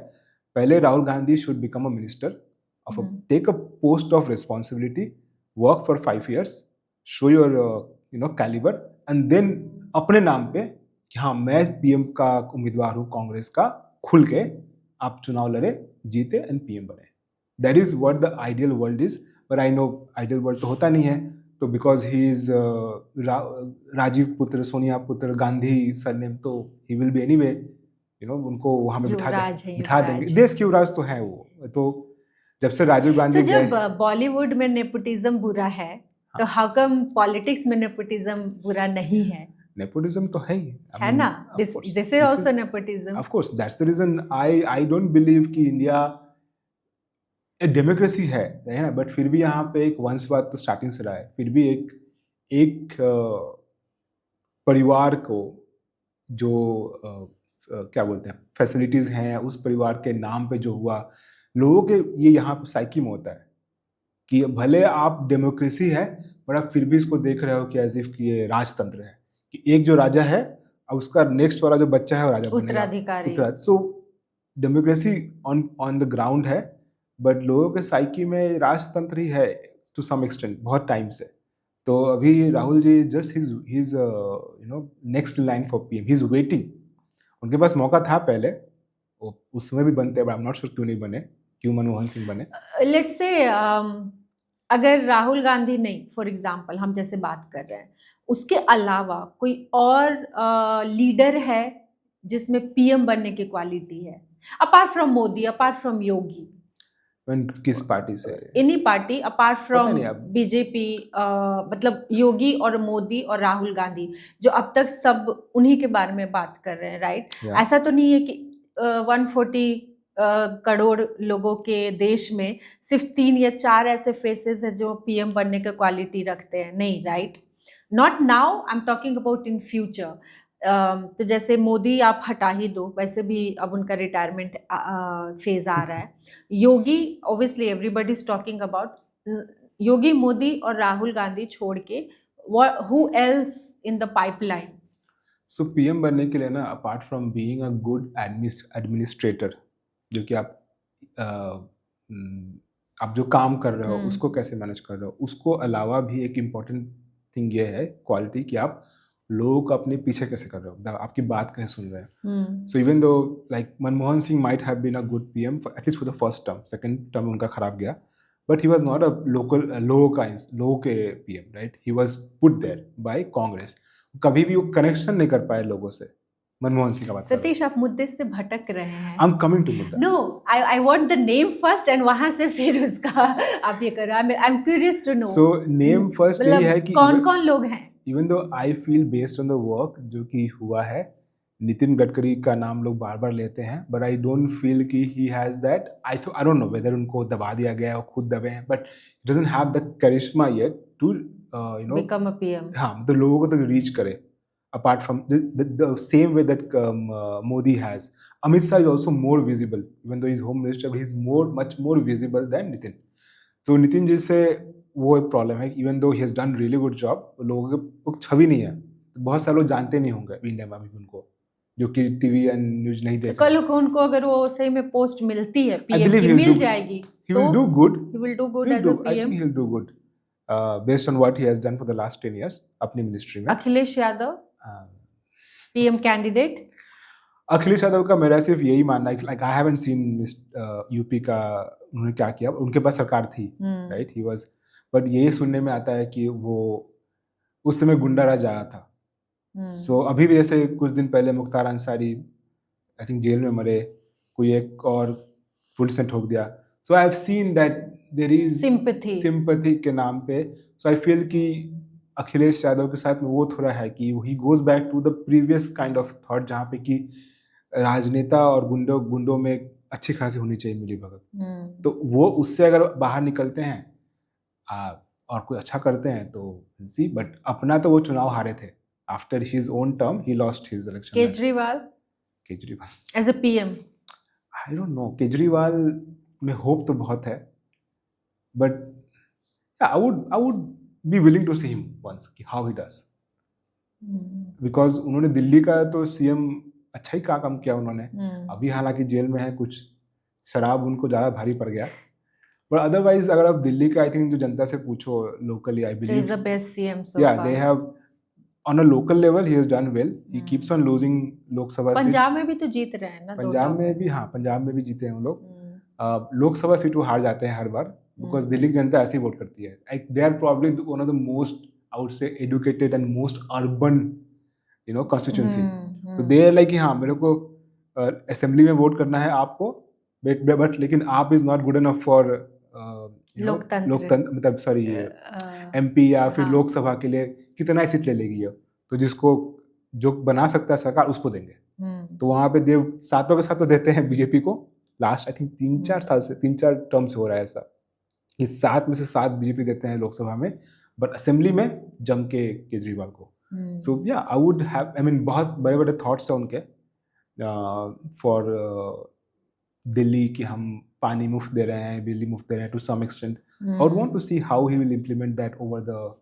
पहले Rahul Gandhi should become a minister of take a post of responsibility, work for 5 years, show your caliber, and then अपने नाम पे कि हाँ मैं पीएम का उम्मीदवार हूँ कांग्रेस का, खुल के आप चुनाव लड़े, जीते एंड पीएम बने। That is what the ideal world is, but I know ideal world तो होता नहीं है। तो बिकॉज ही इज राजीव पुत्र, सोनिया पुत्र, गांधी सरनेम, तो ही विल बी एनीवे, उनको वहां पे बिठा देंगे। देश के युवराज तो है वो। तो जब से राजीव गांधी जब बॉलीवुड में नेपोटिज्म बुरा है, तो हाउ कम पॉलिटिक्स में नेपोटिज्म बुरा नहीं है? नेपोटिज्म तो है ही, है ना? This is also nepotism. Of course that's the reason I don't believe कि इंडिया एक डेमोक्रेसी है ना, बट फिर भी यहाँ पे एक वंशवाद तो स्टार्टिंग से रहा है। फिर भी एक परिवार को जो क्या बोलते हैं फैसिलिटीज हैं, उस परिवार के नाम पे जो हुआ, लोगों के ये यहाँ पे साइकी में होता है कि भले आप डेमोक्रेसी है, बट आप फिर भी इसको देख रहे हो कि एज इफ कि ये राजतंत्र है, कि एक जो राजा है अब उसका नेक्स्ट वाला जो बच्चा है वो राजा बनेगा, उत्तराधिकारी। So democracy on the ground है, बट लोगों के साइकी में राजतंत्र ही है टू सम एक्सटेंट, बहुत टाइम से। तो अभी Rahul ji just his next line for PM, he is waiting. उनके पास मौका था पहले, उसमें भी बनते, but I am not sure क्यों नहीं बने, क्यों मनमोहन सिंह बने। लेट्स से अगर राहुल गांधी नहीं, फॉर एग्जांपल हम जैसे बात कर रहे हैं, उसके अलावा कोई और लीडर है जिसमें पीएम बनने की क्वालिटी है, apart from Modi, apart from Yogi? किस पार्टी से? Any party apart from BJP, मतलब योगी और मोदी और राहुल गांधी, जो अब तक सब उन्हीं के बारे में बात कर रहे हैं, राइट? ऐसा तो नहीं है कि 140 करोड़ लोगों के देश में सिर्फ 3 या 4 ऐसे फेसेस है जो पीएम बनने का क्वालिटी रखते हैं, नहीं, right? Not now, I am talking about in future. तो जैसे मोदी आप हटा ही दो, वैसे भी अब उनका रिटायरमेंट फेज आ रहा है। Yogi, obviously everybody is talking about Yogi, Modi और राहुल गांधी छोड़ के who else in the pipeline? So PM बनने के लिए ना, apart from being a good administrator, जो कि आप जो काम कर रहे हो उसको कैसे मैनेज कर रहे हो, उसको अलावा भी एक इम्पॉर्टेंट थिंग ये है क्वालिटी कि आप लोगों को अपने पीछे कैसे कर रहे हो, आपकी बात कैसे सुन रहे हैं। So even though like Manmohan Singh might have been a good PM at least for the first term, second term उनका खराब गया, but he was not a लोगों के PM, right? He was put there by Congress. कभी भी वो कनेक्शन नहीं कर पाए लोगों से। मनमोहन सिंह का बात। सतीश, आप मुद्दे से भटक रहे हैं। आई एम कमिंग टू मुद्दा। No, I want the name first and वहां से फिर उसका आप ये करो। I am curious to know. So name first यही है कि कौन-कौन लोग हैं? Even though I feel based on the work जो कि हुआ है, नितिन गडकरी का नाम लोग बार बार लेते हैं, बट आई डोंट फील कि he has that. I don't know whether उनको दबा दिया गया है, खुद दबे हैं, but he doesn't have the करिश्मा yet to become a PM. हाँ, तो लोगों को तक रीच करे, apart from the same way that Modi has. Amit Shah is also more visible, even though he's home minister, but he's much more visible than Nitin. तो नितिन जी से वो एक प्रॉब्लम है, even though he has done really good job, लोगों के छवि नहीं है, बहुत सारे लोग जानते नहीं होंगे इंडिया में अभी उनको, जो कि टीवी एंड न्यूज नहीं देखते। कल को उनको अगर वो सही में पोस्ट मिलती है पीएम की, मिल जाएगी, he will do good. He will do good as a PM. I think he will do good based on what he has done for the last 10 years अपनी मिनिस्ट्री में। Akhilesh Yadav PM candidate? अखिलेश यादव का मेरा सिर्फ यही मानना है, like I haven't seen UP का उन्होंने क्या किया, उनके पास सरकार थी, राइट? ही वाज, बट ये सुनने में आता है कि वो उस समय गुंडा राज आया था। सो अभी भी जैसे कुछ दिन पहले Mukhtar Ansari I think jail में मरे, कोई एक और पुलिस ने ठोक दिया। So I have seen that there is sympathy के नाम पे। सो आई फील कि अखिलेश यादव के साथ में वो थोड़ा है कि he goes back to the previous kind of thought, जहाँ पे कि राजनेता और गुंडों में अच्छी खासी होनी चाहिए मिली भगत। तो वो उससे अगर बाहर निकलते हैं और कोई अच्छा करते हैं तो सी, बट अपना तो वो चुनाव हारे थे। After his own term he lost his election. Kejriwal as a PM, I don't know, Kejriwal में होप तो बहुत है, but I would be willing to see him once कि हाउ ही डज, बिकॉज उन्होंने दिल्ली का तो सीएम अच्छा ही काम किया उन्होंने। अभी हालांकि जेल में है, कुछ शराब उनको ज़्यादा भारी पड़ गया, बट अदरवाइज अगर आप दिल्ली का आई थिंक जो जनता से पूछो locally, I believe he is the best CM so yeah far. they have on a local level he has done well. He keeps on losing Lok Sabha seat. Punjab में भी तो जीत रहे हैं ना, पंजाब में भी, हाँ पंजाब में भी जीते हैं वो लोग। लोकसभा सीट वो हार जाते हैं हर बार, बिकॉज दिल्ली की जनता ऐसे ही वोट करती है। They are probably one of the most, I would say, educated and most urban constituency. तो दे आर लाइक कि हाँ मेरे को असेंबली में वोट करना है आपको, बट लेकिन आप is not good enough for लोकतंत्र, मतलब सॉरी एमपी या फिर लोकसभा के लिए कितना ही सीट ले लेगी ये, तो जिसको जो बना सकता है सरकार उसको देंगे। तो वहाँ पे देव सातों के साथ तो देते हैं बीजेपी को। लास्ट आई थिंक 3-4 टर्म से हो रहा है ऐसा कि 7 में से 7 बीजेपी देते हैं लोकसभा में, बट असेंबली में जम के केजरीवाल को। सो या आई वुड हैव, आई मीन बहुत बड़े बड़े थॉट्स हैं उनके फॉर दिल्ली कि हम पानी मुफ्त दे रहे हैं, बिजली मुफ्त दे रहे हैं to some extent. I would want to see how he will implement that over the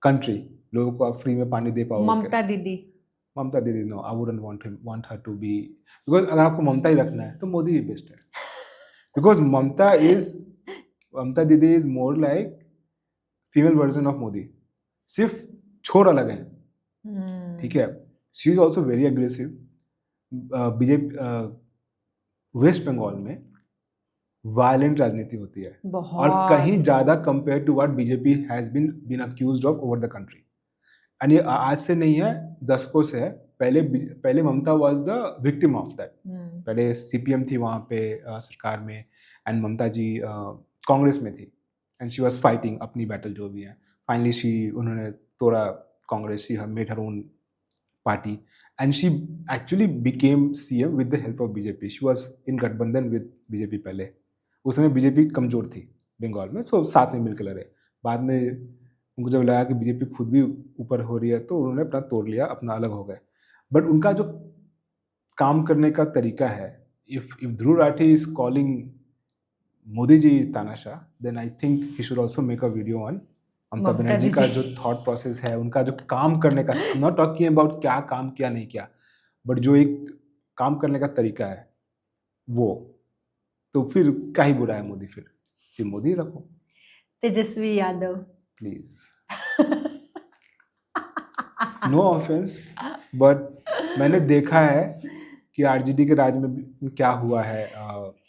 country. लोगों को आप फ्री में पानी दे पाओगे? Mamata Didi no, I wouldn't want her to be, because अगर आपको ममता ही रखना है तो मोदी ही बेस्ट है। Because Mamata Didi is more like female version of Modi, सिर्फ छोर अलग है, ठीक है। She is also very aggressive. BJP West Bengal में वायलेंट राजनीति होती है और कहीं ज्यादा compare to what BJP has been accused of over the country. And ये आज से नहीं है, दशकों से है। पहले Mamata was the victim of that. पहले सीपीएम थी वहाँ पे सरकार में, एंड ममता जी कांग्रेस में थी, एंड शी वाज फाइटिंग अपनी बैटल जो भी है। फाइनली उन्होंने तोड़ा Congress, she made her own party and she actually became CM with the help of BJP. She was in गठबंधन विद बीजेपी पहले। उस समय बीजेपी कमजोर थी बंगाल में, सो साथ में मिलकर लड़े। बाद में उनको जब लगा कि बीजेपी खुद भी ऊपर हो रही है तो उन्होंने अपना तोड़ लिया, अपना अलग हो गए। बट उनका जो काम करने का तरीका है, if Dhruv Rathee is calling Modi ji तानाशाह, then I think he should also make a video on Mamata Banerjee का जो थॉट प्रोसेस है, उनका जो काम करने का, नॉट टॉकिंग अबाउट क्या काम किया नहीं किया, बट जो एक काम करने का तरीका है वो। तो फिर क्या ही बुरा है मोदी, फिर मोदी रखो। Tejashwi Yadav please, no offence, but मैंने देखा है कि आरजेडी के राज में क्या हुआ है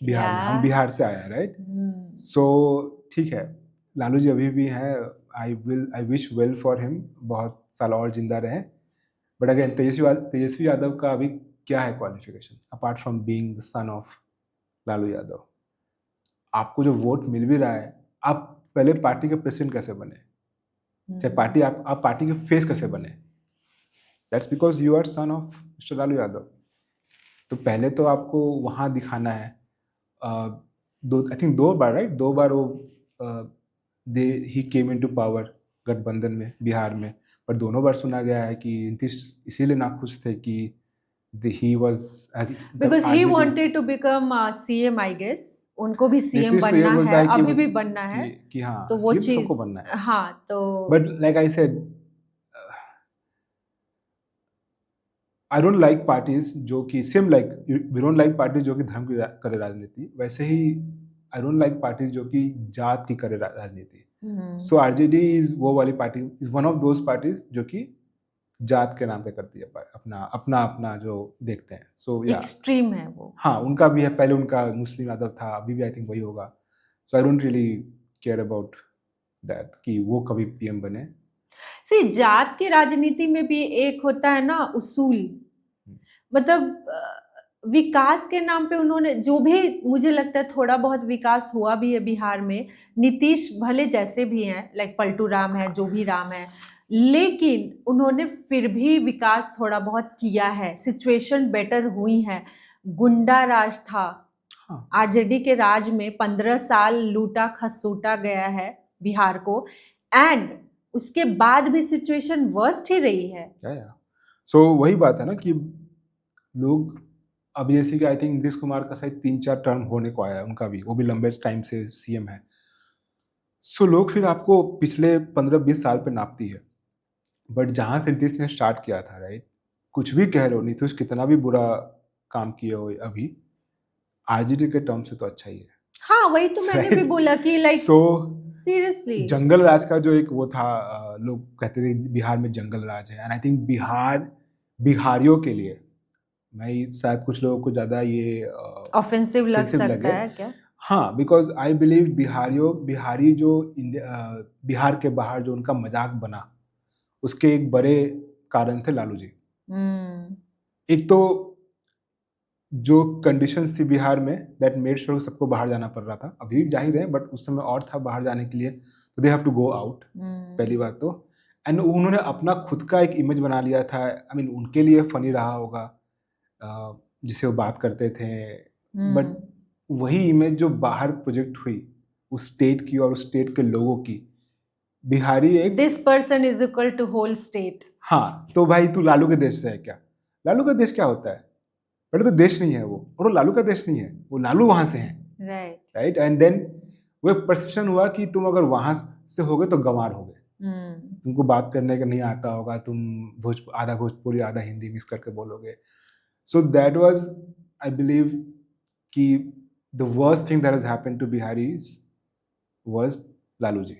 बिहार में। हम बिहार से आए हैं, राइट? सो ठीक है, लालू जी अभी भी हैं, I wish well for him, बहुत साल और जिंदा रहे। बट अगेन तेजस्वी यादव का अभी क्या है qualification apart from being the son of Lalu Yadav? आपको जो वोट मिल भी रहा है, आप पहले पार्टी के प्रेसिडेंट कैसे बने, चाहे पार्टी आप पार्टी के फेस कैसे बने? That's because you are son of mister Lalu Yadav. तो पहले तो आपको वहाँ दिखाना है। I think 2 bar, right? 2 बार वो ही केम इनटू पावर गठबंधन में बिहार में, पर दोनों बार सुना गया है कि इसीलिए नाखुश थे कि he was because he wanted to become CM, I guess. उनको भी CM बनना है, अभी भी बनना है कि हाँ, तो वो चीज सबको बनना है। हाँ, तो but like I said, I don't like parties जो कि same like we don't like parties जो कि धर्म की करे राजनीति, वैसे ही I don't like parties जो कि जात की करे राजनीति। So RJD is वो वाली party, is one of those parties जो कि जात के नाम पे करती है, अपना जो देखते हैं। सो एक्सट्रीम है वो। हाँ, उनका भी है, पहले उनका मुस्लिम यादव था, अभी भी आई थिंक वही होगा। So I don't really care about that कि वो कभी पीएम बने। सी, जात की राजनीति में भी एक होता है ना उसूल, मतलब विकास के नाम पे उन्होंने जो भी, मुझे लगता है थोड़ा बहुत विकास हुआ भी है बिहार में। नीतीश भले जैसे भी हैं, लाइक पलटू राम है, जो भी राम है, लेकिन उन्होंने फिर भी विकास थोड़ा बहुत किया है, सिचुएशन बेटर हुई है। गुंडा राज था, हाँ, आरजेडी के राज में 15 साल लूटा खसूटा गया है बिहार को, एंड उसके बाद भी सिचुएशन वर्स्ट ही रही है। सो वही बात है ना कि लोग, अब जैसे कि आई थिंक नीतीश कुमार का शायद 3-4 टर्म होने को आया है, उनका भी, वो भी लंबे टाइम से सीएम है। सो लोग फिर आपको पिछले 15-20 साल पे नापती है, बट जहाँ से नीतीश ने स्टार्ट किया था, राइट, कुछ भी कह लो, नीतीश कितना भी बुरा काम किया हो अभी, आरजेडी के टर्म से तो अच्छा ही है। हाँ, वही तो मैंने भी बोला कि लाइक सीरियसली जंगल राज का जो एक वो था, लोग कहते थे बिहार में जंगल राज है, एंड आई थिंक बिहारियों के लिए, मैं शायद कुछ लोगों को ज़्यादा ये ऑफेंसिव लग offensive सकता लगे। है क्या? हाँ, बिकॉज आई बिलीव बिहारी जो बिहार के बाहर जो उनका मजाक बना, उसके एक बड़े कारण थे लालू जी। एक तो जो कंडीशंस थी बिहार में, दैट मेड श्योर सबको बाहर जाना पड़ रहा था, अभी जाहिर है, बट उस समय और था बाहर जाने के लिए, तो they have to go out, पहली बात तो। एंड उन्होंने अपना खुद का एक इमेज बना लिया था, आई मीन उनके लिए फनी रहा होगा जिसे वो बात करते थे, बट वही इमेज जो बाहर प्रोजेक्ट हुई उस स्टेट की और उस स्टेट के लोगों की, बिहारी एक this person is equal to whole state. हाँ, तो भाई तू लालू के देश से है क्या? लालू का देश क्या होता है? पहले तो देश नहीं है वो, और वो लालू का देश नहीं है, वो लालू वहां से है, राइट। एंड देन वो परसेप्शन हुआ कि तुम अगर वहां से होगे तो गंवार होगे, तुमको बात करने का नहीं आता होगा, तुम आधा भोजपुरी आधा हिंदी मिक्स करके बोलोगे। So that was, I believe कि the worst thing that has happened to Biharis was Lalu ji.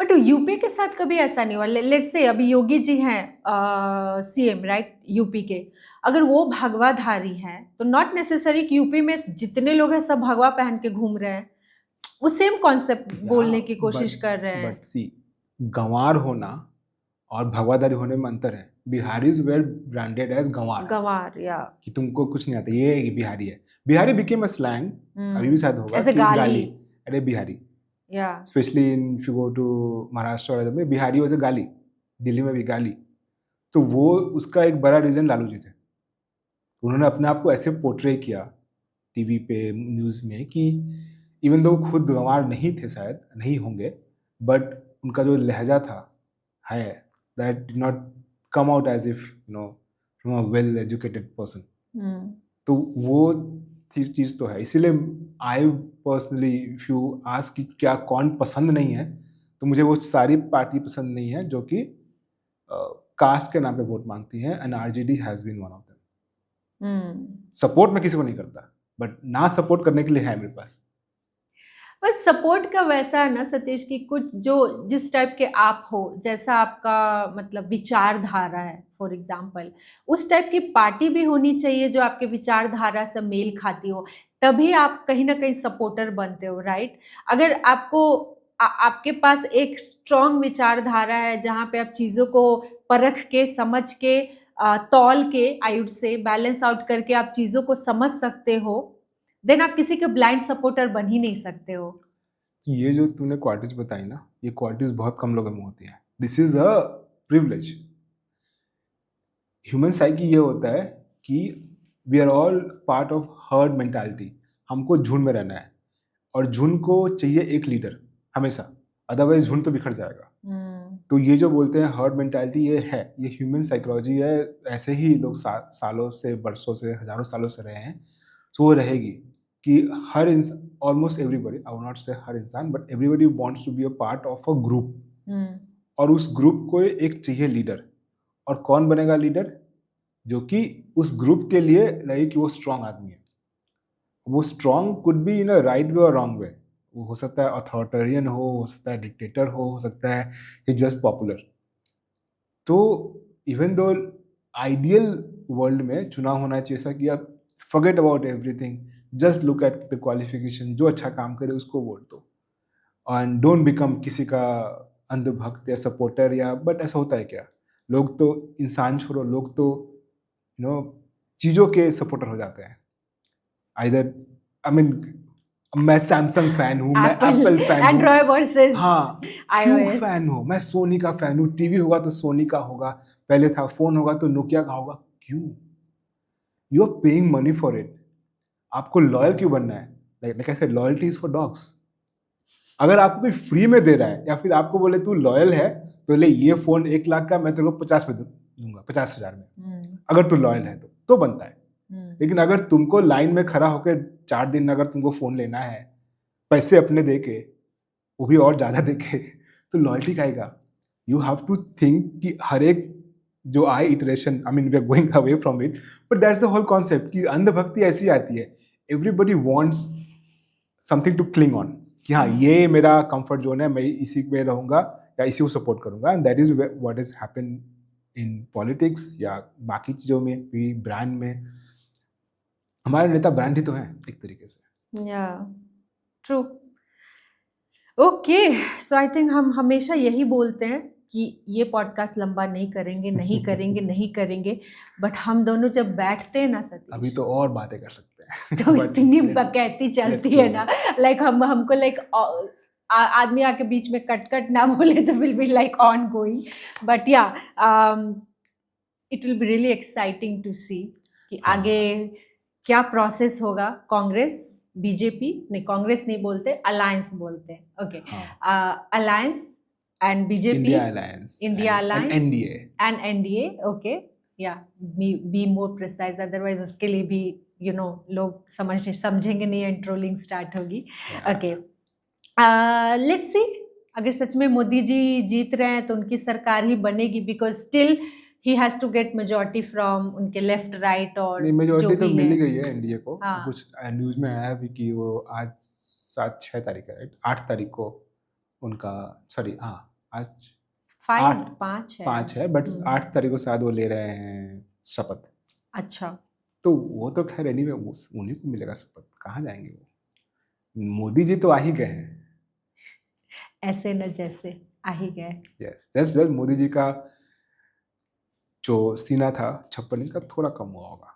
But UP के साथ कभी ऐसा नहीं हुआ। लेट्स से अभी योगी जी हैं सीएम, राइट, यूपी के, अगर वो भगवाधारी हैं तो नॉट नेसेसरी कि यूपी में जितने लोग हैं सब भगवा पहन के घूम रहे हैं, वो सेम कॉन्सेप्ट बोलने की कोशिश कर रहे हैं। बट सी, गंवार होना और भगवाधारी होने में अंतर है। बिहारीज वेर ब्रांडेड एज गंवार, या कि तुमको कुछ नहीं आता, ये बिहारी है। बिहारी बिकेम अ स्लैंग, अभी भी शायद होगा, एज अ गाली, अरे Bihari, yeah, specially in if you go to Maharashtra और में, बिहारी वाज अ गाली, दिल्ली में भी गाली। तो वो उसका एक बड़ा रीजन लालू जी थे, उन्होंने अपने आप को ऐसे पोर्ट्रे किया टीवी पे, न्यूज़ में, कि इवन दो खुद गंवार नहीं थे, शायद नहीं होंगे, बट उनका जो लहजा था है, that did not come out as if you know from a well educated person. तो वो चीज़ तो है, इसीलिए I personally if you ask कि क्या कौन पसंद नहीं है, तो मुझे वो सारी पार्टी पसंद नहीं है जो कि कास्ट के नाम पे वोट मांगती है, and RJD has been one of them. Support मैं किसी को नहीं करता, बट ना सपोर्ट करने के लिए है मेरे पास। बस सपोर्ट का वैसा है ना सतीश, की कुछ जो जिस टाइप के आप हो, जैसा आपका मतलब विचारधारा है, फॉर एग्जाम्पल उस टाइप की पार्टी भी होनी चाहिए जो आपके विचारधारा से मेल खाती हो, तभी आप कहीं ना कहीं सपोर्टर बनते हो, राइट। अगर आपको आपके पास एक स्ट्रॉन्ग विचारधारा है जहाँ पे आप चीज़ों को परख के, समझ के, तौल के, आई वुड से बैलेंस आउट करके आप चीज़ों को समझ सकते हो, देन आप किसी के ब्लाइंड सपोर्टर बन ही नहीं सकते हो। ये जो तूने क्वालिटीज बताई ना, ये क्वालिटीज बहुत कम लोगों में होती है। This is a privilege. Human psyche ये होता है कि we are all part of herd mentality, हमको झुंड में रहना है, और झुंड को चाहिए एक लीडर हमेशा, अदरवाइज झुंड तो बिखर जाएगा। तो ये जो बोलते हैं हर्ड मेंटालिटी, ये है, ये ह्यूमन साइकोलॉजी है, ऐसे ही लोग सालों से, बरसों से, हजारों सालों से रहे हैं। तो वो रहेगी कि हर इंसान, almost everybody, I will not say हर इंसान, but everybody wants to be a part of a group, और उस ग्रुप को एक चाहिए लीडर। और कौन बनेगा लीडर? जो कि उस ग्रुप के लिए लगे कि वो स्ट्रांग आदमी है। वो strong could be in a right way और रॉन्ग वे, वो हो सकता है अथॉरिटेरियन हो सकता है डिक्टेटर हो सकता है कि जस्ट पॉपुलर। तो इवन दो आइडियल वर्ल्ड में चुनाव होना चाहिए ऐसा कि आप forget about everything, just look at the qualification, जो अच्छा काम करे उसको वोट दो, एंड डोंट बिकम किसी का अंधभक्त या सपोर्टर, या बट ऐसा होता है क्या? लोग तो इंसान छोड़ो, लोग तो यू नो चीज़ों के सपोर्टर हो जाते हैं। आइदर आई मीन मैं सैमसंग फैन हूँ, मैं एप्पल फैन हूँ, एंड्रॉयड वर्सेस हाँ क्यों फैन हो, मैं सोनी का फैन हूँ, टीवी होगा तो सोनी का होगा, पहले था फोन होगा तो नोकिया का होगा, क्यों? You are paying money for it, आपको लॉयल क्यों बनना है? Like I said, loyalty is for dogs. अगर आपको कोई फ्री में दे रहा है या फिर आपको बोले तू लॉयल है तो ले ये फोन 1 लाख का मैं तेरे को 50 में दूंगा, 50,000 में, अगर तू लॉयल है तो बनता है। लेकिन अगर तुमको लाइन में खड़ा होकर 4 दिन अगर तुमको फोन लेना है, पैसे अपने देके, वो भी और ज्यादा देके, तो लॉयल्टी का आएगा। यू हैव टू थिंक कि हर एक जो आए iteration, I mean we are going away from it, but that's the whole concept कि अंधभक्ति ऐसी आती है, everybody wants something to cling on, कि हाँ ये मेरा कंफर्ट जोन है, मैं इसी में रहूंगा या इसी को सपोर्ट करूंगा, and that is what is happen in politics या बाकी चीजों में भी, ब्रांड में। हमारे नेता ब्रांड ही तो हैं एक तरीके से। या true. Okay, so I think हम हमेशा यही बोलते हैं कि ये पॉडकास्ट लंबा नहीं करेंगे, नहीं करेंगे, नहीं करेंगे, बट हम दोनों जब बैठते हैं ना सतीश, अभी तो और बातें कर सकते हैं तो इतनी बकैती चलती है ना, लाइक हमको लाइक आदमी आके बीच में कट ना बोले तो will be like on going, but yeah it will be really exciting to see कि आगे क्या प्रोसेस होगा। कांग्रेस, बीजेपी नहीं, कांग्रेस नहीं बोलते, अलायंस बोलते हैं, okay, alliance and BJP, India alliance and NDA, okay, या बी मोर प्रिसाइज, अदरवाइज उसके लिए भी यू नो लोग समझेंगे नहीं एंड ट्रोलिंग स्टार्ट होगी। ओके, लेट्स सी, अगर सच में मोदी जी जीत रहे हैं तो उनकी सरकार ही बनेगी, because still he has to get majority from उनके लेफ्ट राइट, और मेजॉरिटी तो मिल ही गई है एनडीए को। हाँ। कुछ न्यूज में आया भी कि वो आज 6 तारीख है, 8 तारीख को उनका, सॉरी हाँ आज 5 है, बट 8 तारीख को शायद वो ले रहे हैं शपथ। अच्छा, तो वो तो खैर एनीवे उन्हीं को मिलेगा शपथ, कहाँ जाएंगे वो? मोदी जी तो आ ही गए हैं, ऐसे न जैसे आ ही गए। यस, जस्ट मोदी जी का जो सीना था 56 इंच का थोड़ा कम हुआ होगा,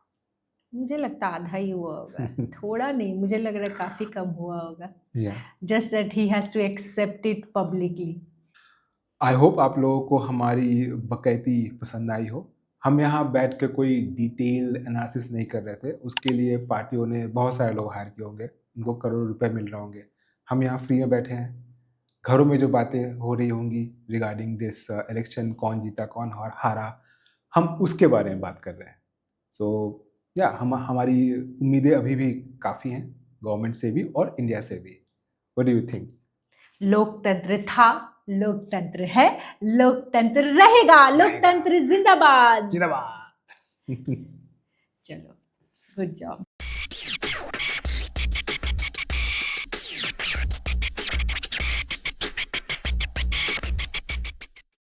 मुझे लगता आधा ही हुआ होगा थोड़ा नहीं, मुझे लग रहा है काफी कम हुआ होगा, just that he has to accept it publicly. I hope आप लोगों को हमारी बकैती पसंद आई हो। हम यहाँ बैठ के कोई डिटेल एनालिसिस नहीं कर रहे थे, उसके लिए पार्टियों ने बहुत सारे लोग हायर किए होंगे, उनको करोड़ रुपए मिल रहे होंगे। हम यहाँ फ्री में बैठे हैं, घरों में जो बातें हो रही होंगी रिगार्डिंग दिस इलेक्शन, कौन जीता कौन हारा, हम उसके बारे में बात कर रहे हैं। सो या हमारी उम्मीदें अभी भी काफ़ी हैं, गवर्नमेंट से भी और इंडिया से भी। What do you think? लोकतंत्र था, लोकतंत्र है, लोकतंत्र रहेगा, लोकतंत्र जिंदाबाद। जिंदाबाद। चलो, गुड जॉब।